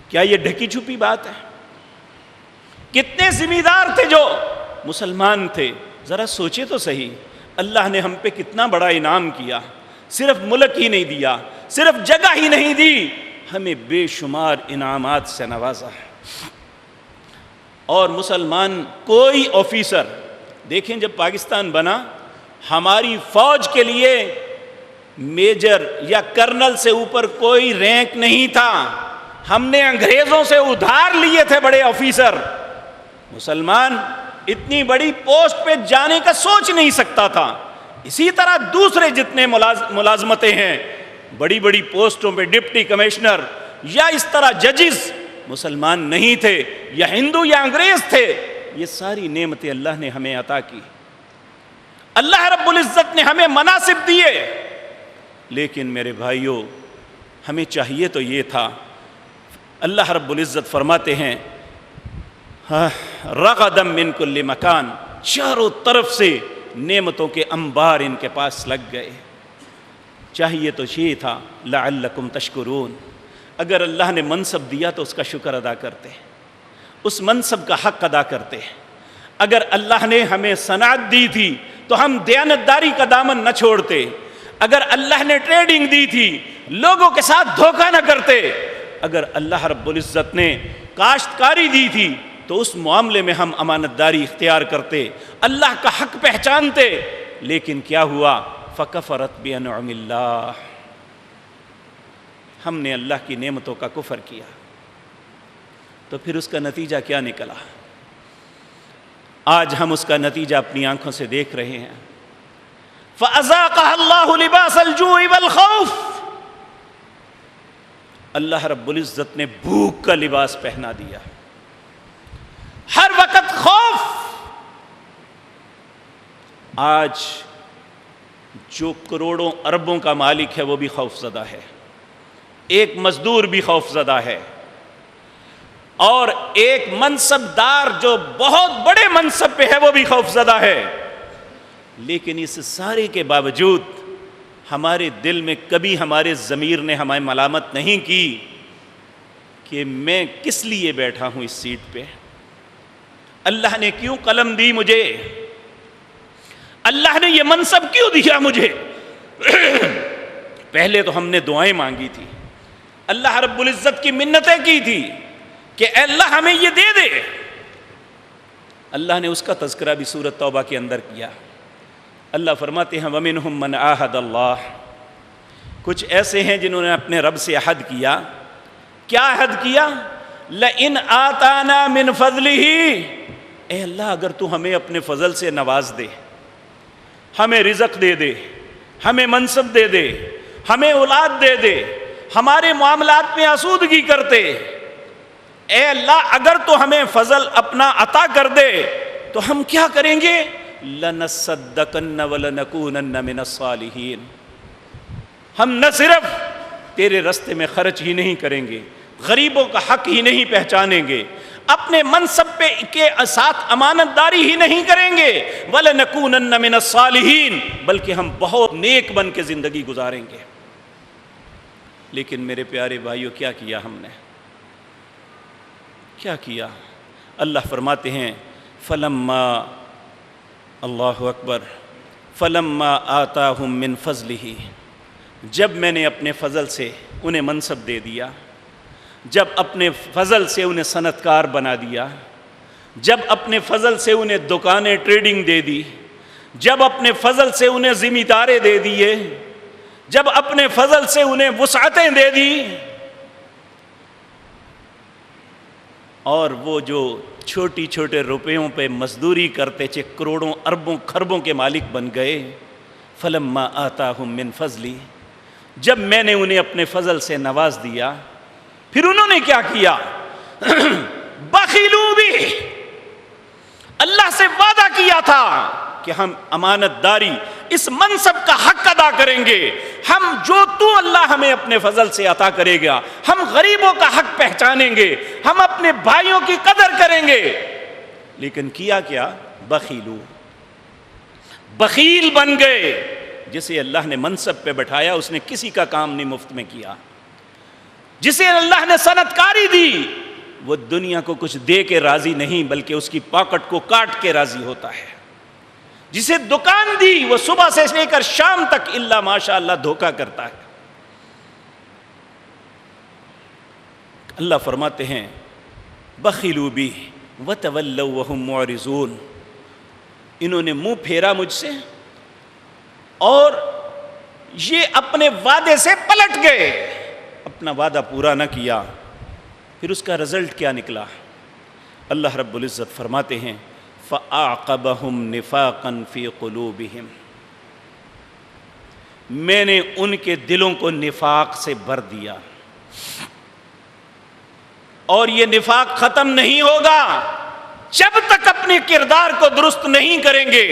[SPEAKER 1] کیا یہ ڈھکی چھپی بات ہے؟ کتنے ذمہ دار تھے جو مسلمان تھے؟ ذرا سوچے تو صحیح, اللہ نے ہم پہ کتنا بڑا انعام کیا. صرف ملک ہی نہیں دیا, صرف جگہ ہی نہیں دی, ہمیں بے شمار انعامات سے نوازا. اور مسلمان کوئی آفیسر دیکھیں, جب پاکستان بنا ہماری فوج کے لیے میجر یا کرنل سے اوپر کوئی رینک نہیں تھا. ہم نے انگریزوں سے ادھار لیے تھے بڑے آفیسر. مسلمان اتنی بڑی پوسٹ پہ جانے کا سوچ نہیں سکتا تھا. اسی طرح دوسرے جتنے ملازمتیں ہیں, بڑی بڑی پوسٹوں پہ ڈپٹی کمشنر یا اس طرح ججز, مسلمان نہیں تھے, یا ہندو یا انگریز تھے. یہ ساری نعمتیں اللہ نے ہمیں عطا کی. اللہ رب العزت نے ہمیں مناصب دیے, لیکن میرے بھائیوں ہمیں چاہیے تو یہ تھا. اللہ رب العزت فرماتے ہیں رغدا من کل مکان, چاروں طرف سے نعمتوں کے انبار ان کے پاس لگ گئے. چاہیے تو یہ تھا لعلکم تشکرون, اگر اللہ نے منصب دیا تو اس کا شکر ادا کرتے, اس منصب کا حق ادا کرتے. اگر اللہ نے ہمیں صنعت دی تھی تو ہم دیانتداری کا دامن نہ چھوڑتے. اگر اللہ نے ٹریڈنگ دی تھی لوگوں کے ساتھ دھوکہ نہ کرتے. اگر اللہ رب العزت نے کاشتکاری دی تھی تو اس معاملے میں ہم امانت داری اختیار کرتے, اللہ کا حق پہچانتے. لیکن کیا ہوا؟ فکفرت بانعم اللہ, ہم نے اللہ کی نعمتوں کا کفر کیا. تو پھر اس کا نتیجہ کیا نکلا؟ آج ہم اس کا نتیجہ اپنی آنکھوں سے دیکھ رہے ہیں. فَأَذَاقَهَا اللَّهُ لِبَاسَ الْجُوعِ وَالْخَوْفِ, اللہ رب العزت نے بھوک کا لباس پہنا دیا. ہر وقت خوف. آج جو کروڑوں اربوں کا مالک ہے وہ بھی خوف زدہ ہے, ایک مزدور بھی خوف زدہ ہے, اور ایک منصب دار جو بہت بڑے منصب پہ ہے وہ بھی خوف زدہ ہے. لیکن اس سارے کے باوجود ہمارے دل میں کبھی ہمارے ضمیر نے ہمیں ملامت نہیں کی کہ میں کس لیے بیٹھا ہوں اس سیٹ پہ, اللہ نے کیوں قلم دی مجھے, اللہ نے یہ منصب کیوں دیا مجھے. پہلے تو ہم نے دعائیں مانگی تھی, اللہ رب العزت کی منتیں کی تھی کہ اے اللہ ہمیں یہ دے دے. اللہ نے اس کا تذکرہ بھی سورۃ توبہ کے اندر کیا. اللہ فرماتے ہیں وَمِنْهُمْ مَنْ عَاهَدَ اللَّهُ, کچھ ایسے ہیں جنہوں نے اپنے رب سے عہد کیا. کیا عہد کیا؟ لَإِنْ آتَانَا مِنْ فَضْلِهِ, اے اللہ اگر تو ہمیں اپنے فضل سے نواز دے, ہمیں رزق دے دے, ہمیں منصب دے دے, ہمیں اولاد دے دے, ہمارے معاملات میں آسودگی کرتے, اے اللہ اگر تو ہمیں فضل اپنا عطا کر دے تو ہم کیا کریں گے؟ لَنَصَّدَّقَنَّ وَلَنَكُونَنَّ مِنَ الصَّالِحِينَ، ہم نہ صرف تیرے رستے میں خرچ ہی نہیں کریں گے، غریبوں کا حق ہی نہیں پہچانیں گے، اپنے منصب پہ کے ساتھ امانت داری ہی نہیں کریں گے، وَلَنَكُونَنَّ مِنَ الصَّالِحِينَ، بلکہ ہم بہت نیک بن کے زندگی گزاریں گے۔ لیکن میرے پیارے بھائیوں، کیا کیا ہم نے؟ کیا کیا؟ اللہ فرماتے ہیں فَلَمَّا، اللہ اکبر، فَلَمَّا آتَاهُم مِّن فَضْلِهِ، جب میں نے اپنے فضل سے انہیں منصب دے دیا، جب اپنے فضل سے انہیں صنعت کار بنا دیا، جب اپنے فضل سے انہیں دکانیں ٹریڈنگ دے دی، جب اپنے فضل سے انہیں ذمہ دارے دے دیے، جب اپنے فضل سے انہیں وسعتیں دے دی، اور وہ جو چھوٹی چھوٹے روپیوں پہ مزدوری کرتے تھے کروڑوں اربوں خربوں کے مالک بن گئے، فَلَمَّا آتَاهُم مِّن فَضْلِهِ، جب میں نے انہیں اپنے فضل سے نواز دیا، پھر انہوں نے کیا کیا؟ بخیلوا بہ، اللہ سے وعدہ کیا تھا کہ ہم امانت داری اس منصب کا حق ادا کریں گے، ہم جو تو اللہ ہمیں اپنے فضل سے عطا کرے گا، ہم غریبوں کا حق پہچانیں گے، ہم اپنے بھائیوں کی قدر کریں گے۔ لیکن کیا کیا؟ بخیلو، بخیل بن گئے۔ جسے اللہ نے منصب پہ بٹھایا اس نے کسی کا کام نہیں مفت میں کیا، جسے اللہ نے صنعت کاری دی وہ دنیا کو کچھ دے کے راضی نہیں بلکہ اس کی پاکٹ کو کاٹ کے راضی ہوتا ہے، جسے دکان دی وہ صبح سے لے کر شام تک الا ماشاء اللہ دھوکہ کرتا ہے۔ اللہ فرماتے ہیں بخلوا بہ وتولوا وهم معرضون، انہوں نے منہ پھیرا مجھ سے اور یہ اپنے وعدے سے پلٹ گئے، اپنا وعدہ پورا نہ کیا۔ پھر اس کا رزلٹ کیا نکلا؟ اللہ رب العزت فرماتے ہیں فَأَعْقَبَهُمْ نِفَاقًا فِي قُلُوبِهِمْ، میں نے ان کے دلوں کو نفاق سے بھر دیا، اور یہ نفاق ختم نہیں ہوگا جب تک اپنے کردار کو درست نہیں کریں گے۔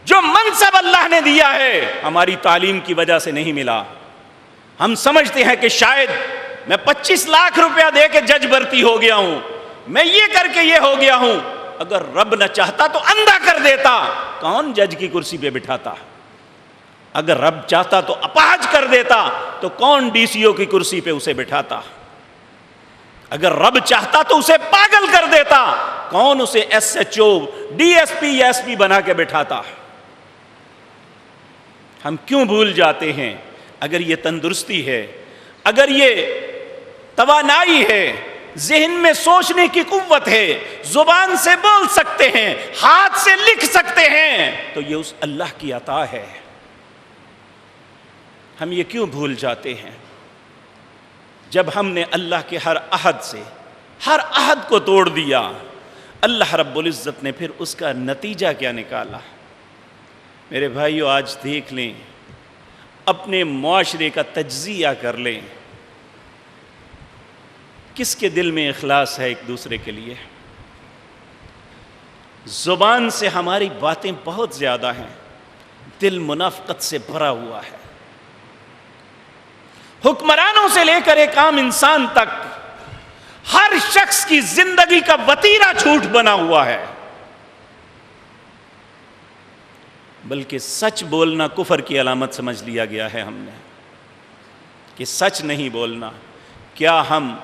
[SPEAKER 1] جو منصب اللہ نے دیا ہے ہماری تعلیم کی وجہ سے نہیں ملا، ہم سمجھتے ہیں کہ شاید میں 25 لاکھ روپیہ دے کے جج بھرتی ہو گیا ہوں، میں یہ کر کے یہ ہو گیا ہوں، اگر رب نہ چاہتا تو اندھا کر دیتا، کون جج کی کرسی پہ بٹھاتا؟ اگر رب چاہتا تو اپاہج کر دیتا تو کون ڈی سی او کی کرسی پہ اسے بٹھاتا؟ اگر رب چاہتا تو اسے پاگل کر دیتا، کون اسے S H O D S P یا ایس پی بنا کے بٹھاتا؟ ہم کیوں بھول جاتے ہیں؟ اگر یہ تندرستی ہے، اگر یہ توانائی ہے، ذہن میں سوچنے کی قوت ہے، زبان سے بول سکتے ہیں، ہاتھ سے لکھ سکتے ہیں، تو یہ اس اللہ کی عطا ہے۔ ہم یہ کیوں بھول جاتے ہیں؟ جب ہم نے اللہ کے ہر عہد سے ہر عہد کو توڑ دیا، اللہ رب العزت نے پھر اس کا نتیجہ کیا نکالا؟ میرے بھائیو آج دیکھ لیں، اپنے معاشرے کا تجزیہ کر لیں، کس کے دل میں اخلاص ہے ایک دوسرے کے لیے؟ زبان سے ہماری باتیں بہت زیادہ ہیں، دل منافقت سے بھرا ہوا ہے۔ حکمرانوں سے لے کر ایک عام انسان تک ہر شخص کی زندگی کا وتیرہ جھوٹ بنا ہوا ہے، بلکہ سچ بولنا کفر کی علامت سمجھ لیا گیا ہے ہم نے، کہ سچ نہیں بولنا۔ کیا ہم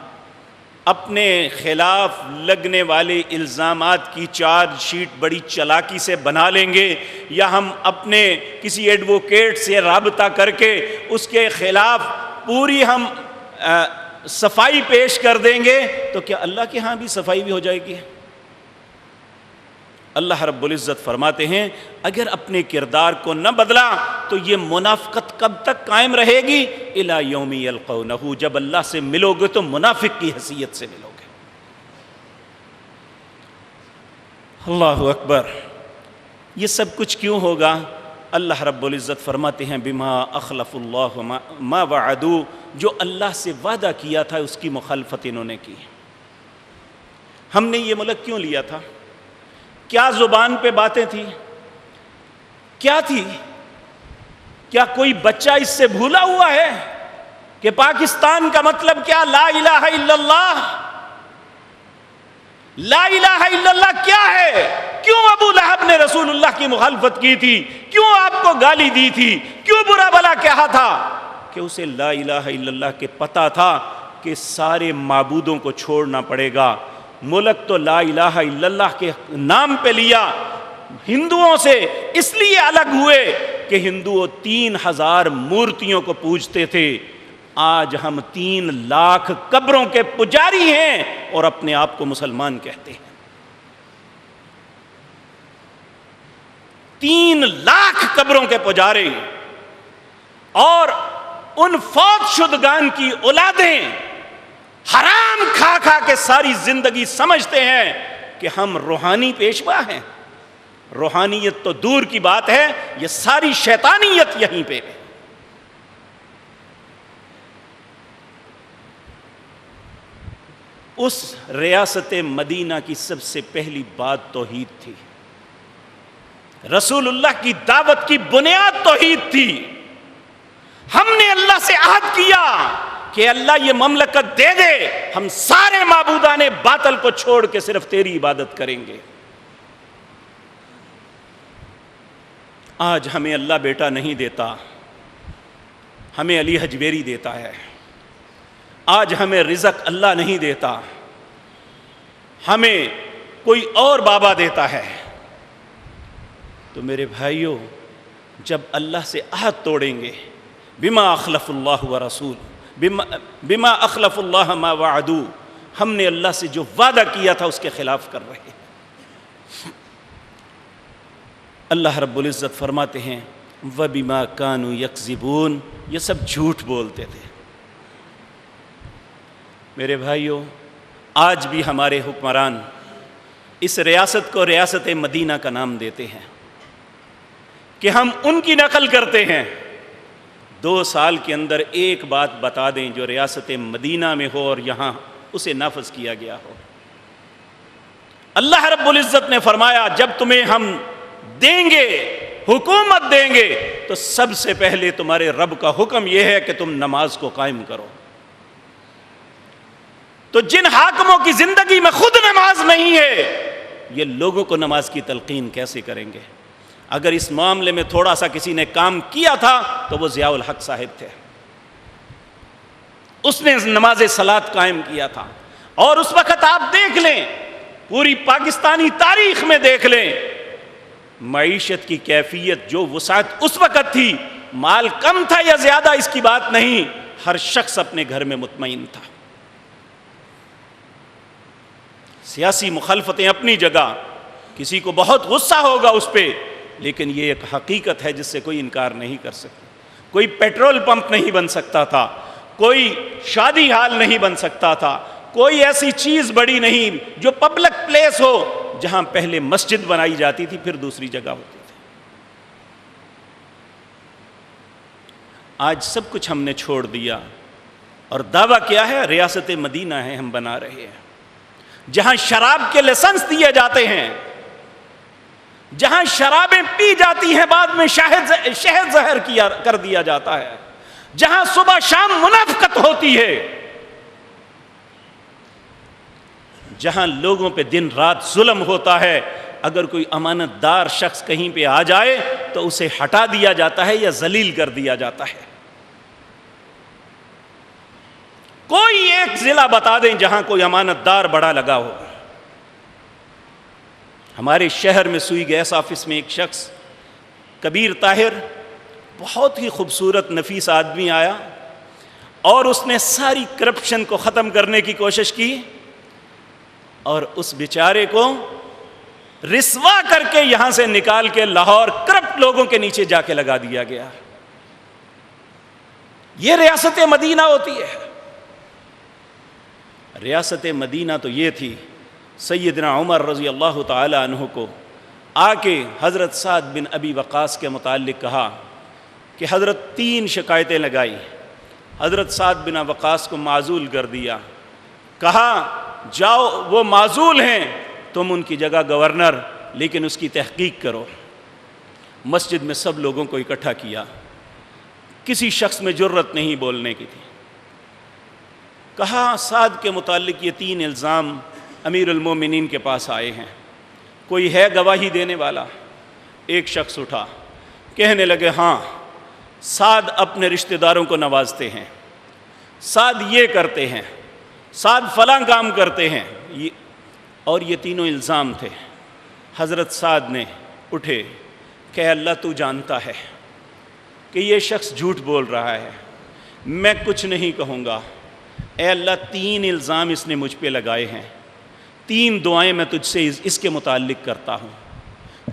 [SPEAKER 1] اپنے خلاف لگنے والے الزامات کی چارج شیٹ بڑی چالاکی سے بنا لیں گے، یا ہم اپنے کسی ایڈوکیٹ سے رابطہ کر کے اس کے خلاف پوری ہم صفائی پیش کر دیں گے؟ تو کیا اللہ کے ہاں بھی صفائی بھی ہو جائے گی؟ اللہ رب العزت فرماتے ہیں اگر اپنے کردار کو نہ بدلا تو یہ منافقت کب تک قائم رہے گی؟ الی یوم یلقونہ، جب اللہ سے ملو گے تو منافق کی حیثیت سے ملو گے۔ اللہ اکبر۔ یہ سب کچھ کیوں ہوگا؟ اللہ رب العزت فرماتے ہیں بما اخلف اللہ ما وعدوا، جو اللہ سے وعدہ کیا تھا اس کی مخالفت انہوں نے کی۔ ہم نے یہ ملک کیوں لیا تھا؟ کیا زبان پہ باتیں تھی؟ کیا تھی؟ کیا کوئی بچہ اس سے بھولا ہوا ہے کہ پاکستان کا مطلب کیا؟ لا الہ الا اللہ۔ لا الہ الا اللہ کیا ہے؟ کیوں ابو لہب نے رسول اللہ کی مخالفت کی تھی؟ کیوں آپ کو گالی دی تھی؟ کیوں برا بھلا کہا تھا؟ کہ اسے لا الہ الا اللہ کے پتہ تھا کہ سارے معبودوں کو چھوڑنا پڑے گا۔ ملک تو لا الہ الا اللہ کے نام پہ لیا، ہندوؤں سے اس لیے الگ ہوئے کہ ہندو 3000 مورتیوں کو پوجتے تھے، آج ہم 3 لاکھ قبروں کے پجاری ہیں اور اپنے آپ کو مسلمان کہتے ہیں۔ 3 لاکھ قبروں کے پجارے، اور ان فوت شدگان کی اولادیں حرام کھا کھا کے ساری زندگی سمجھتے ہیں کہ ہم روحانی پیشوا ہیں۔ روحانیت تو دور کی بات ہے، یہ ساری شیطانیت یہیں پہ ہے۔ اس ریاست مدینہ کی سب سے پہلی بات توحید تھی۔ رسول اللہ کی دعوت کی بنیاد توحید تھی۔ ہم نے اللہ سے عہد کیا کہ اللہ یہ مملکت دے دے، ہم سارے معبودان باطل کو چھوڑ کے صرف تیری عبادت کریں گے۔ آج ہمیں اللہ بیٹا نہیں دیتا، ہمیں علی حجویری دیتا ہے۔ آج ہمیں رزق اللہ نہیں دیتا، ہمیں کوئی اور بابا دیتا ہے۔ تو میرے بھائیوں، جب اللہ سے عہد توڑیں گے، بما اخلف اللہ ورسول بما اخلف اللہ ما وعدو، ہم نے اللہ سے جو وعدہ کیا تھا اس کے خلاف کر رہے ہیں۔ اللہ رب العزت فرماتے ہیں وَبِمَا كَانُوا يَكْذِبُونَ، یہ سب جھوٹ بولتے تھے۔ میرے بھائیوں، آج بھی ہمارے حکمران اس ریاست کو ریاست مدینہ کا نام دیتے ہیں کہ ہم ان کی نقل کرتے ہیں۔ 2 سال کے اندر ایک بات بتا دیں جو ریاست مدینہ میں ہو اور یہاں اسے نافذ کیا گیا ہو۔ اللہ رب العزت نے فرمایا جب تمہیں ہم دیں گے، حکومت دیں گے، تو سب سے پہلے تمہارے رب کا حکم یہ ہے کہ تم نماز کو قائم کرو۔ تو جن حاکموں کی زندگی میں خود نماز نہیں ہے، یہ لوگوں کو نماز کی تلقین کیسے کریں گے؟ اگر اس معاملے میں تھوڑا سا کسی نے کام کیا تھا تو وہ ضیاء الحق صاحب تھے۔ اس نے نماز صلاۃ قائم کیا تھا، اور اس وقت آپ دیکھ لیں، پوری پاکستانی تاریخ میں دیکھ لیں، معیشت کی کیفیت جو وسعت اس وقت تھی، مال کم تھا یا زیادہ اس کی بات نہیں، ہر شخص اپنے گھر میں مطمئن تھا۔ سیاسی مخالفتیں اپنی جگہ، کسی کو بہت غصہ ہوگا اس پہ، لیکن یہ ایک حقیقت ہے جس سے کوئی انکار نہیں کر سکتا۔ کوئی پیٹرول پمپ نہیں بن سکتا تھا، کوئی شادی ہال نہیں بن سکتا تھا، کوئی ایسی چیز بڑی نہیں جو پبلک پلیس ہو جہاں پہلے مسجد بنائی جاتی تھی پھر دوسری جگہ ہوتی تھی۔ آج سب کچھ ہم نے چھوڑ دیا، اور دعویٰ کیا ہے؟ ریاست مدینہ ہے ہم بنا رہے ہیں، جہاں شراب کے لائسنس دیے جاتے ہیں، جہاں شرابیں پی جاتی ہیں بعد میں شہد زہر کر دیا جاتا ہے، جہاں صبح شام منافقت ہوتی ہے، جہاں لوگوں پہ دن رات ظلم ہوتا ہے۔ اگر کوئی امانت دار شخص کہیں پہ آ جائے تو اسے ہٹا دیا جاتا ہے یا ذلیل کر دیا جاتا ہے۔ کوئی ایک ضلع بتا دیں جہاں کوئی امانت دار بڑا لگا ہو۔ ہمارے شہر میں سوئی گیس آفس میں ایک شخص کبیر طاہر، بہت ہی خوبصورت نفیس آدمی آیا، اور اس نے ساری کرپشن کو ختم کرنے کی کوشش کی، اور اس بیچارے کو رسوا کر کے یہاں سے نکال کے لاہور کرپٹ لوگوں کے نیچے جا کے لگا دیا گیا۔ یہ ریاست مدینہ ہوتی ہے۔ ریاست مدینہ تو یہ تھی، سیدنا عمر رضی اللہ تعالی عنہ کو آ کے حضرت سعد بن ابی وقاص کے متعلق کہا کہ حضرت 3 شکایتیں لگائی، حضرت سعد بن وقاص کو معزول کر دیا، کہا جاؤ وہ معزول ہیں، تم ان کی جگہ گورنر، لیکن اس کی تحقیق کرو۔ مسجد میں سب لوگوں کو اکٹھا کیا، کسی شخص میں جرت نہیں بولنے کی تھی۔ کہا سعد کے متعلق یہ 3 الزام امیر المومنین کے پاس آئے ہیں، کوئی ہے گواہی دینے والا؟ ایک شخص اٹھا، کہنے لگے ہاں، سعد اپنے رشتہ داروں کو نوازتے ہیں، سعد یہ کرتے ہیں، سعد فلاں کام کرتے ہیں، اور یہ تینوں الزام تھے۔ حضرت سعد نے اٹھے کہ اللہ تو جانتا ہے کہ یہ شخص جھوٹ بول رہا ہے، میں کچھ نہیں کہوں گا۔ اے اللہ 3 الزام اس نے مجھ پہ لگائے ہیں، 3 دعائیں میں تجھ سے اس کے متعلق کرتا ہوں۔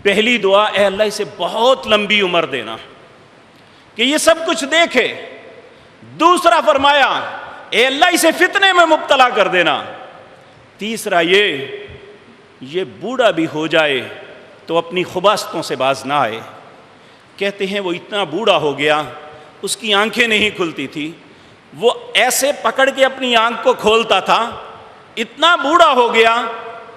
[SPEAKER 1] پہلی دعا، اے اللہ اسے بہت لمبی عمر دینا کہ یہ سب کچھ دیکھے۔ دوسرا فرمایا، اے اللہ اسے فتنے میں مبتلا کر دینا۔ تیسرا یہ بوڑھا بھی ہو جائے تو اپنی خباثتوں سے باز نہ آئے۔ کہتے ہیں وہ اتنا بوڑھا ہو گیا، اس کی آنکھیں نہیں کھلتی تھی، وہ ایسے پکڑ کے اپنی آنکھ کو کھولتا تھا، اتنا بوڑھا ہو گیا،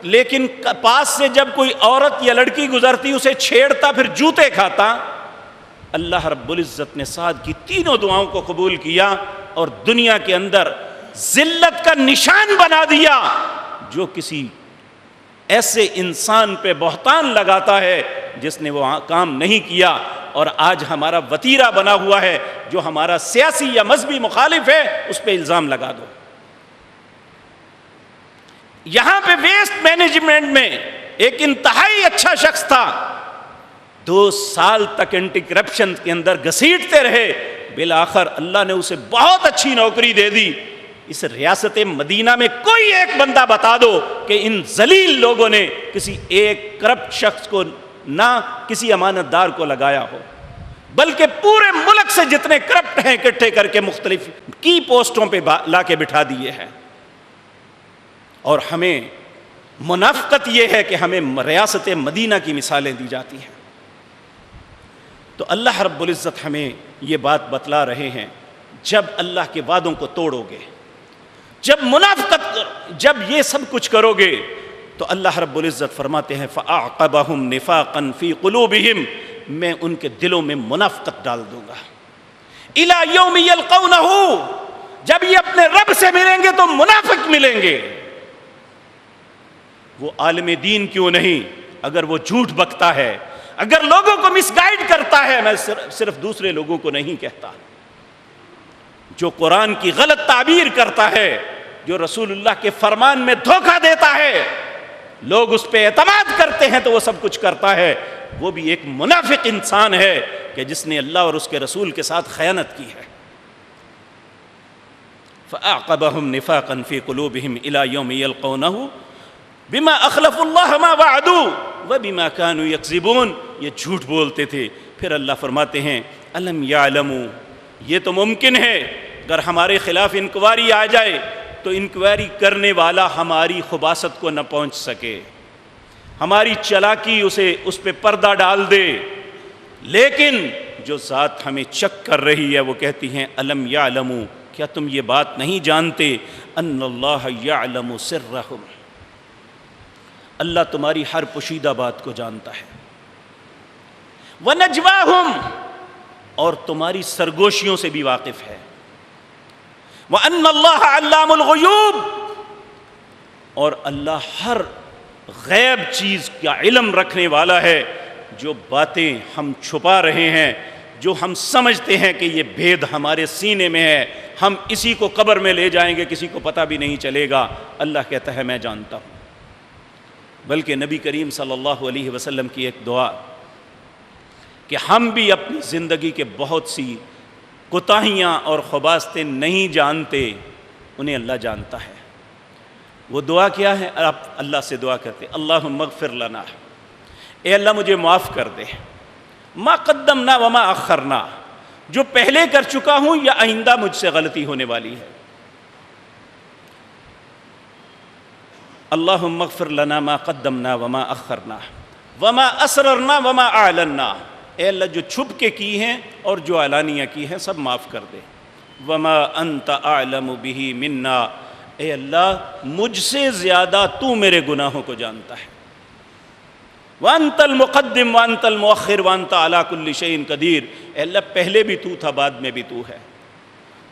[SPEAKER 1] لیکن پاس سے جب کوئی عورت یا لڑکی گزرتی اسے چھیڑتا، پھر جوتے کھاتا۔ اللہ رب العزت نے سعد کی تینوں دعاؤں کو قبول کیا اور دنیا کے اندر ذلت کا نشان بنا دیا۔ جو کسی ایسے انسان پہ بہتان لگاتا ہے جس نے وہ کام نہیں کیا، اور آج ہمارا وتیرہ بنا ہوا ہے، جو ہمارا سیاسی یا مذہبی مخالف ہے اس پہ الزام لگا دو۔ یہاں پہ ویسٹ مینجمنٹ میں ایک انتہائی اچھا شخص تھا، 2 سال تک اینٹی کرپشن کے اندر گھسیٹتے رہے، بالآخر اللہ نے اسے بہت اچھی نوکری دے دی۔ اس ریاست مدینہ میں کوئی ایک بندہ بتا دو کہ ان ذلیل لوگوں نے کسی ایک کرپٹ شخص کو نہ کسی امانت دار کو لگایا ہو، بلکہ پورے ملک سے جتنے کرپٹ ہیں اکٹھے کر کے مختلف کی پوسٹوں پہ لا کے بٹھا دیے ہیں۔ اور ہمیں منافقت یہ ہے کہ ہمیں ریاست مدینہ کی مثالیں دی جاتی ہیں۔ تو اللہ رب العزت ہمیں یہ بات بتلا رہے ہیں، جب اللہ کے وعدوں کو توڑو گے، جب منافقت، جب یہ سب کچھ کرو گے، تو اللہ رب العزت فرماتے ہیں فَأَعْقَبَهُمْ نِفَاقًا فِي قُلُوبِهِمْ، میں ان کے دلوں میں منافقت ڈال دوں گا۔ إِلَى يَوْمِ يَلْقَوْنَهُ، جب یہ اپنے رب سے ملیں گے تو منافق ملیں گے۔ وہ عالم دین کیوں نہیں، اگر وہ جھوٹ بکتا ہے، اگر لوگوں کو مس گائیڈ کرتا ہے، میں صرف دوسرے لوگوں کو نہیں کہتا، جو قرآن کی غلط تعبیر کرتا ہے، جو رسول اللہ کے فرمان میں دھوکہ دیتا ہے، لوگ اس پہ اعتماد کرتے ہیں تو وہ سب کچھ کرتا ہے، وہ بھی ایک منافق انسان ہے کہ جس نے اللہ اور اس کے رسول کے ساتھ خیانت کی ہے۔ فَأَعْقَبَهُمْ نِفَاقًا فِي قُلُوبِهِمْ إِلَى يَوْمِ يَلْقَوْنَهُ بِمَا أَخْلَفُوا اللَّهَ مَا وَعَدُوا وَبِمَا كَانُوا يَكْذِبُونَ، یہ جھوٹ بولتے تھے۔ پھر اللہ فرماتے ہیں أَلَمْ يَعْلَمُوا، یہ تو ممکن ہے اگر ہمارے خلاف انکوائری آ جائے تو انکوائری کرنے والا ہماری خباثت کو نہ پہنچ سکے، ہماری چالاکی اس پہ پردہ ڈال دے، لیکن جو ذات ہمیں چیک کر رہی ہے وہ کہتی ہیں أَلَمْ يَعْلَمُوا، کیا تم یہ بات نہیں جانتے أَنَّ اللَّهَ يَعْلَمُ سِرَّهُمْ، اللہ تمہاری ہر پوشیدہ بات کو جانتا ہے، وَنَجْوَاهُمْ، اور تمہاری سرگوشیوں سے بھی واقف ہے، وَأَنَّ اللَّهَ عَلَّامُ الْغُیُوبِ، اور اللہ ہر غیب چیز کا علم رکھنے والا ہے، جو باتیں ہم چھپا رہے ہیں، جو ہم سمجھتے ہیں کہ یہ بھید ہمارے سینے میں ہے، ہم اسی کو قبر میں لے جائیں گے، کسی کو پتہ بھی نہیں چلے گا، اللہ کہتا ہے میں جانتا ہوں۔ بلکہ نبی کریم صلی اللہ علیہ وسلم کی ایک دعا کہ ہم بھی اپنی زندگی کے بہت سی کوتاہیاں اور خباثتیں نہیں جانتے، انہیں اللہ جانتا ہے۔ وہ دعا کیا ہے؟ آپ اللہ سے دعا کرتے اللہم اغفر لنا، اے اللہ مجھے معاف کر دے، ما قدمنا وما اخرنا، جو پہلے کر چکا ہوں یا آئندہ مجھ سے غلطی ہونے والی ہے۔ اللہم اغفر لنا ما قدمنا وما اخرنا وما اسررنا وما اعلنا، اے اللہ جو چھپ کے کی ہیں اور جو علانیہ کی ہیں سب معاف کر دے۔ وما انت اعلم به منا، اے اللہ مجھ سے زیادہ تو میرے گناہوں کو جانتا ہے۔ وَأَنْتَ الْمُقَدِّمُ وَأَنْتَ الْمُؤَخِّرُ وَأَنْتَ عَلَىٰ كُلِّ شَيْءٍ قدیر۔ اے اللہ پہلے بھی تو تھا، بعد میں بھی تو ہے۔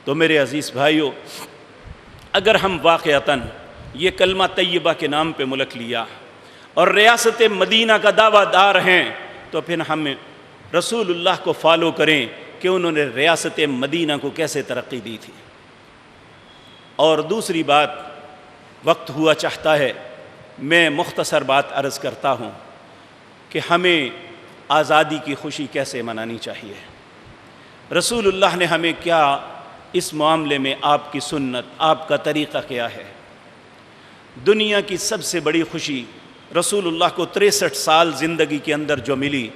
[SPEAKER 1] تو میرے عزیز بھائیو، اگر ہم واقعتاً یہ کلمہ طیبہ کے نام پہ ملک لیا اور ریاست مدینہ کا دعویٰ دار ہیں، تو پھر ہم رسول اللہ کو فالو کریں کہ انہوں نے ریاست مدینہ کو کیسے ترقی دی تھی۔ اور دوسری بات، وقت ہوا چاہتا ہے میں مختصر بات عرض کرتا ہوں کہ ہمیں آزادی کی خوشی کیسے منانی چاہیے۔ رسول اللہ نے ہمیں کیا اس معاملے میں، آپ کی سنت، آپ کا طریقہ کیا ہے؟ دنیا کی سب سے بڑی خوشی رسول اللہ کو 63 سال زندگی کے اندر جو ملی،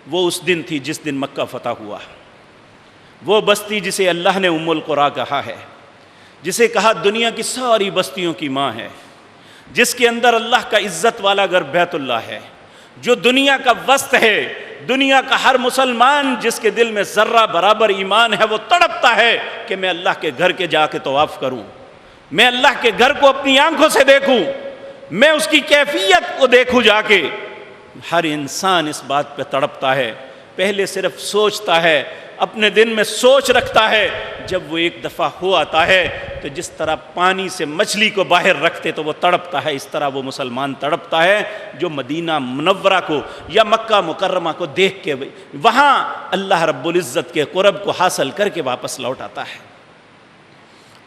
[SPEAKER 1] وہ اس دن تھی جس دن مکہ فتح ہوا۔ وہ بستی جسے اللہ نے ام القریٰ کہا ہے، جسے کہا دنیا کی ساری بستیوں کی ماں ہے، جس کے اندر اللہ کا عزت والا گھر بیت اللہ ہے، جو دنیا کا وسط ہے۔ دنیا کا ہر مسلمان جس کے دل میں ذرہ برابر ایمان ہے، وہ تڑپتا ہے کہ میں اللہ کے گھر کے جا کے طواف کروں، میں اللہ کے گھر کو اپنی آنکھوں سے دیکھوں، میں اس کی کیفیت کو دیکھوں جا کے۔ ہر انسان اس بات پہ تڑپتا ہے، پہلے صرف سوچتا ہے، اپنے دن میں سوچ رکھتا ہے، جب وہ ایک دفعہ ہو آتا ہے تو جس طرح پانی سے مچھلی کو باہر رکھتے تو وہ تڑپتا ہے، اس طرح وہ مسلمان تڑپتا ہے جو مدینہ منورہ کو یا مکہ مکرمہ کو دیکھ کے وہاں اللہ رب العزت کے قرب کو حاصل کر کے واپس لوٹ آتا ہے۔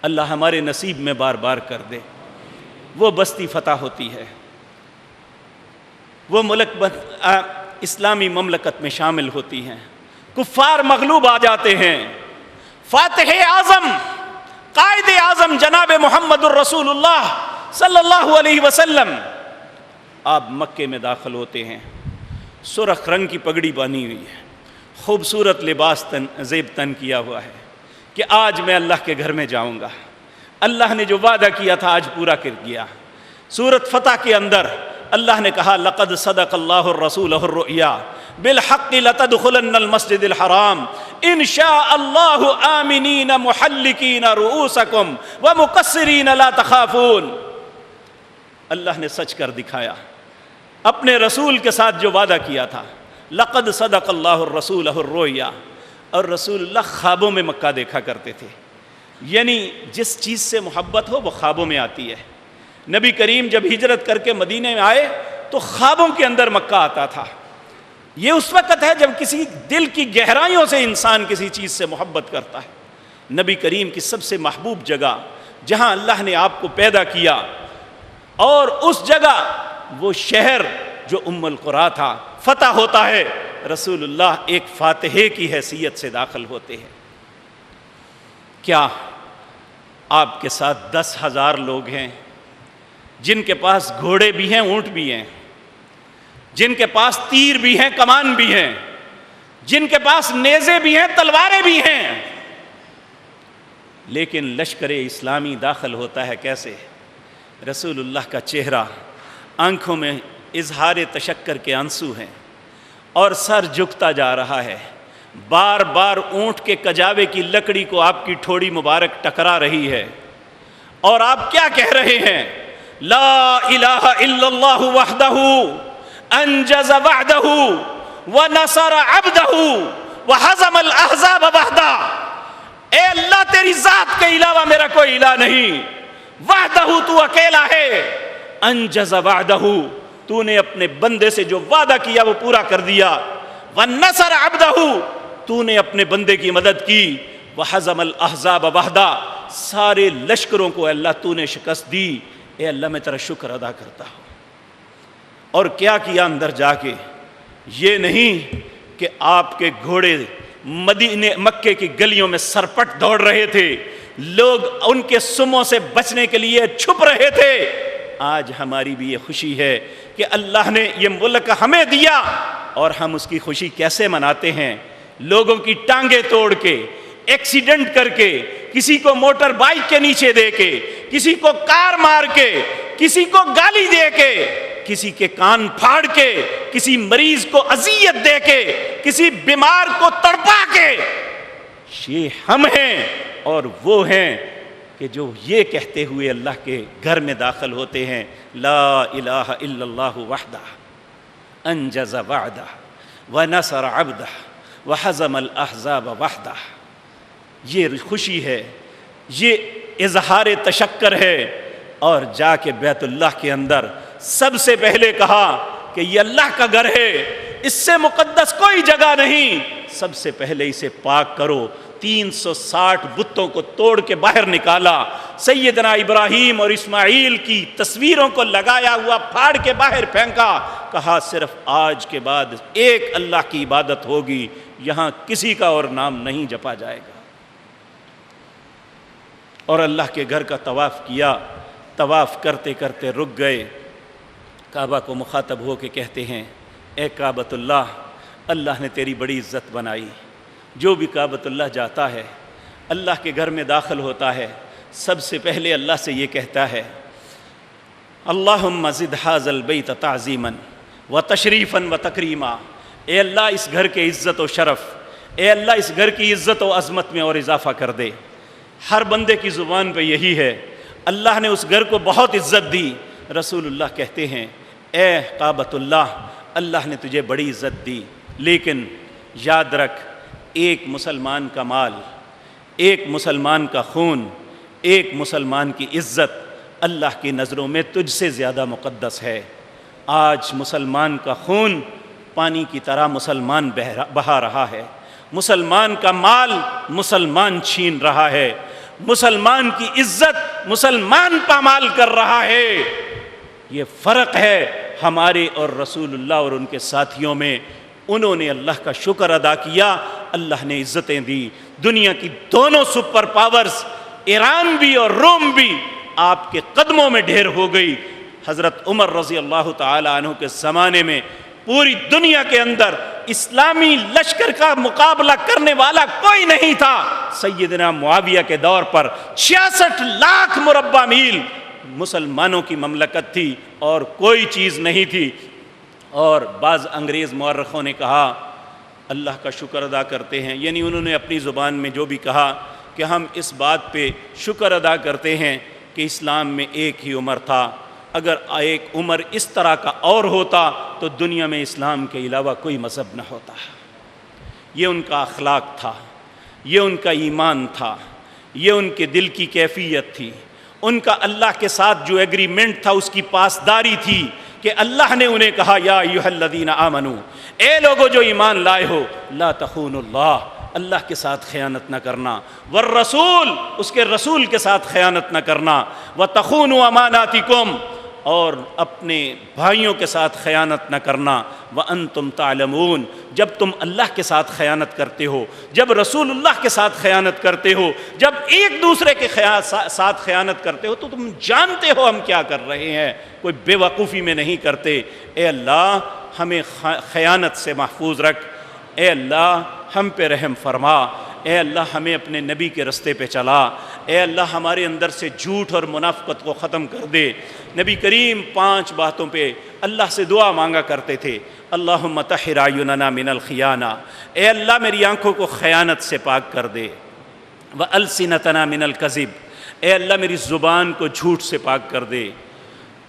[SPEAKER 1] اللہ ہمارے نصیب میں بار بار کر دے۔ وہ بستی فتح ہوتی ہے، وہ ملک اسلامی مملکت میں شامل ہوتی ہیں، کفار مغلوب آ جاتے ہیں، فاتح اعظم قائد اعظم جناب محمد الرسول اللہ صلی اللہ علیہ وسلم آپ مکے میں داخل ہوتے ہیں، سرخ رنگ کی پگڑی باندھی ہوئی ہے، خوبصورت لباس زیب تن کیا ہوا ہے کہ آج میں اللہ کے گھر میں جاؤں گا۔ اللہ نے جو وعدہ کیا تھا آج پورا کر دیا۔ سورۃ فتح کے اندر اللہ نے کہا لقد صدق اللہ الرسول الرؤیا بالحق لتدخلن المسجد الحرام ان شاء اللہ آمنین محلقین رؤوسکم ومقصرین لا تخافون۔ اللہ نے سچ کر دکھایا، اپنے رسول کے ساتھ جو وعدہ کیا تھا، لقد صدق اللہ الرسول الرؤیا۔ اور رسول اللہ خوابوں میں مکہ دیکھا کرتے تھے، یعنی جس چیز سے محبت ہو وہ خوابوں میں آتی ہے۔ نبی کریم جب ہجرت کر کے مدینے میں آئے تو خوابوں کے اندر مکہ آتا تھا۔ یہ اس وقت ہے جب کسی دل کی گہرائیوں سے انسان کسی چیز سے محبت کرتا ہے۔ نبی کریم کی سب سے محبوب جگہ جہاں اللہ نے آپ کو پیدا کیا، اور اس جگہ وہ شہر جو ام القریٰ تھا فتح ہوتا ہے، رسول اللہ ایک فاتحے کی حیثیت سے داخل ہوتے ہیں۔ کیا آپ کے ساتھ 10,000 لوگ ہیں جن کے پاس گھوڑے بھی ہیں، اونٹ بھی ہیں، جن کے پاس تیر بھی ہیں، کمان بھی ہیں، جن کے پاس نیزے بھی ہیں، تلواریں بھی ہیں، لیکن لشکر اسلامی داخل ہوتا ہے کیسے؟ رسول اللہ کا چہرہ، آنکھوں میں اظہار تشکر کے آنسو ہیں اور سر جھکتا جا رہا ہے، بار بار اونٹ کے کجاوے کی لکڑی کو آپ کی ٹھوڑی مبارک ٹکرا رہی ہے، اور آپ کیا کہہ رہے ہیں؟ لا الہ الا اللہ وحدہ انجز وعدہ ونصر عبدہ وہزم الاحزاب وحدہ۔ اے اللہ تیری ذات کے علاوہ میرا کوئی الہ نہیں، وحدہ تو اکیلا ہے، انجز وعدہ تو نے اپنے بندے سے جو وعدہ کیا وہ پورا کر دیا، ونصر عبدہ تو نے اپنے بندے کی مدد کی، وہزم الاحزاب وحدہ سارے لشکروں کو اللہ تو نے شکست دی۔ اے اللہ میں تیرا شکر ادا کرتا ہوں۔ اور کیا کیا اندر جا کے؟ یہ نہیں کہ آپ کے گھوڑے مکے کی گلیوں میں سرپٹ دوڑ رہے تھے، لوگ ان کے سموں سے بچنے کے لیے چھپ رہے تھے۔ آج ہماری بھی یہ خوشی ہے کہ اللہ نے یہ ملک ہمیں دیا، اور ہم اس کی خوشی کیسے مناتے ہیں؟ لوگوں کی ٹانگیں توڑ کے، ایکسیڈنٹ کر کے، کسی کو موٹر بائک کے نیچے دے کے، کسی کو کار مار کے، کسی کو گالی دے کے، کسی کے کان پھاڑ کے، کسی مریض کو اذیت دے کے، کسی بیمار کو تڑپا کے، یہ ہم ہیں اور وہ ہیں کہ جو یہ کہتے ہوئے اللہ کے گھر میں داخل ہوتے ہیں، لا الہ الا اللہ وحدہ انجز وعدہ ونصر عبدہ وحزم الاحزاب وحدہ، یہ خوشی ہے، یہ اظہار تشکر ہے۔ اور جا کے بیت اللہ کے اندر سب سے پہلے کہا کہ یہ اللہ کا گھر ہے، اس سے مقدس کوئی جگہ نہیں، سب سے پہلے اسے پاک کرو۔ 360 بتوں کو توڑ کے باہر نکالا، سیدنا ابراہیم اور اسماعیل کی تصویروں کو لگایا ہوا پھاڑ کے باہر پھینکا، کہا صرف آج کے بعد ایک اللہ کی عبادت ہوگی، یہاں کسی کا اور نام نہیں جپا جائے گا۔ اور اللہ کے گھر کا طواف کیا، طواف کرتے کرتے رک گئے، کعبہ کو مخاطب ہو کے کہتے ہیں، اے کعبۃ اللہ، اللہ نے تیری بڑی عزت بنائی، جو بھی کعبۃ اللہ جاتا ہے، اللہ کے گھر میں داخل ہوتا ہے، سب سے پہلے اللہ سے یہ کہتا ہے، اللہم زد ھذا البیت تعظیما وتشریفا وتکریما، اے اللہ اس گھر کے عزت و شرف، اے اللہ اس گھر کی عزت و عظمت میں اور اضافہ کر دے۔ ہر بندے کی زبان پہ یہی ہے، اللہ نے اس گھر کو بہت عزت دی۔ رسول اللہ کہتے ہیں، اے کعبۃ اللہ، اللہ نے تجھے بڑی عزت دی، لیکن یاد رکھ، ایک مسلمان کا مال، ایک مسلمان کا خون، ایک مسلمان کی عزت اللہ کی نظروں میں تجھ سے زیادہ مقدس ہے۔ آج مسلمان کا خون پانی کی طرح مسلمان بہا رہا ہے، مسلمان کا مال مسلمان چھین رہا ہے، مسلمان کی عزت مسلمان پامال کر رہا ہے۔ یہ فرق ہے ہمارے اور رسول اللہ اور ان کے ساتھیوں میں۔ انہوں نے اللہ کا شکر ادا کیا، اللہ نے عزتیں دی۔ دنیا کی دونوں سپر پاورز، ایران بھی اور روم بھی، آپ کے قدموں میں ڈھیر ہو گئی۔ حضرت عمر رضی اللہ تعالی عنہ کے زمانے میں پوری دنیا کے اندر اسلامی لشکر کا مقابلہ کرنے والا کوئی نہیں تھا۔ سیدنا معاویہ کے دور پر 66 لاکھ مربع میل مسلمانوں کی مملکت تھی اور کوئی چیز نہیں تھی۔ اور بعض انگریز مورخوں نے کہا اللہ کا شکر ادا کرتے ہیں، یعنی انہوں نے اپنی زبان میں جو بھی کہا کہ ہم اس بات پہ شکر ادا کرتے ہیں کہ اسلام میں ایک ہی عمر تھا، اگر ایک عمر اس طرح کا اور ہوتا تو دنیا میں اسلام کے علاوہ کوئی مذہب نہ ہوتا۔ یہ ان کا اخلاق تھا، یہ ان کا ایمان تھا، یہ ان کے دل کی کیفیت تھی، ان کا اللہ کے ساتھ جو ایگریمنٹ تھا اس کی پاسداری تھی کہ اللہ نے انہیں کہا یا ایھا الذین آمنو، اے لوگو جو ایمان لائے ہو، لا تخونوا اللہ، اللہ کے ساتھ خیانت نہ کرنا، والرسول، اس کے رسول کے ساتھ خیانت نہ کرنا، وتخونوا اماناتکم، اور اپنے بھائیوں کے ساتھ خیانت نہ کرنا، وانتم تعلمون، جب تم اللہ کے ساتھ خیانت کرتے ہو، جب رسول اللہ کے ساتھ خیانت کرتے ہو، جب ایک دوسرے کے ساتھ خیانت کرتے ہو تو تم جانتے ہو ہم کیا کر رہے ہیں، کوئی بے وقوفی میں نہیں کرتے۔ اے اللہ ہمیں خیانت سے محفوظ رکھ، اے اللہ ہم پہ رحم فرما، اے اللہ ہمیں اپنے نبی کے رستے پہ چلا، اے اللہ ہمارے اندر سے جھوٹ اور منافقت کو ختم کر دے۔ نبی کریم 5 باتوں پہ اللہ سے دعا مانگا کرتے تھے، اللہم طہر اعیننا من الخیانہ، اے اللہ میری آنکھوں کو خیانت سے پاک کر دے، والسنتنا من الکذب، اے اللہ میری زبان کو جھوٹ سے پاک کر دے،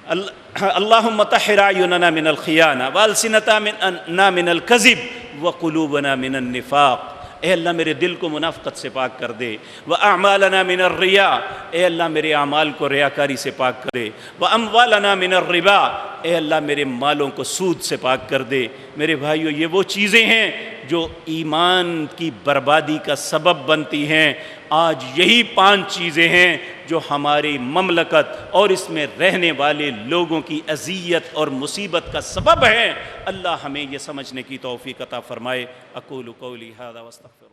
[SPEAKER 1] اللہم طہر اعیننا من الخیانہ والسنتنا من الکذب وقلوبنا من النفاق، اے اللہ میرے دل کو منافقت سے پاک کر دے، وَأَعْمَالَنَا مِنَ الرِّيَاءِ، اے اللہ میرے اعمال کو ریاکاری سے پاک کر دے، وَأَمْوَالَنَا مِنَ الرِّبَا، اے اللہ میرے مالوں کو سود سے پاک کر دے۔ میرے بھائیو، یہ وہ چیزیں ہیں جو ایمان کی بربادی کا سبب بنتی ہیں۔ آج یہی 5 چیزیں ہیں جو ہماری مملکت اور اس میں رہنے والے لوگوں کی اذیت اور مصیبت کا سبب ہیں۔ اللہ ہمیں یہ سمجھنے کی توفیق عطا فرمائے۔ اقول قولی ھذا واستغفر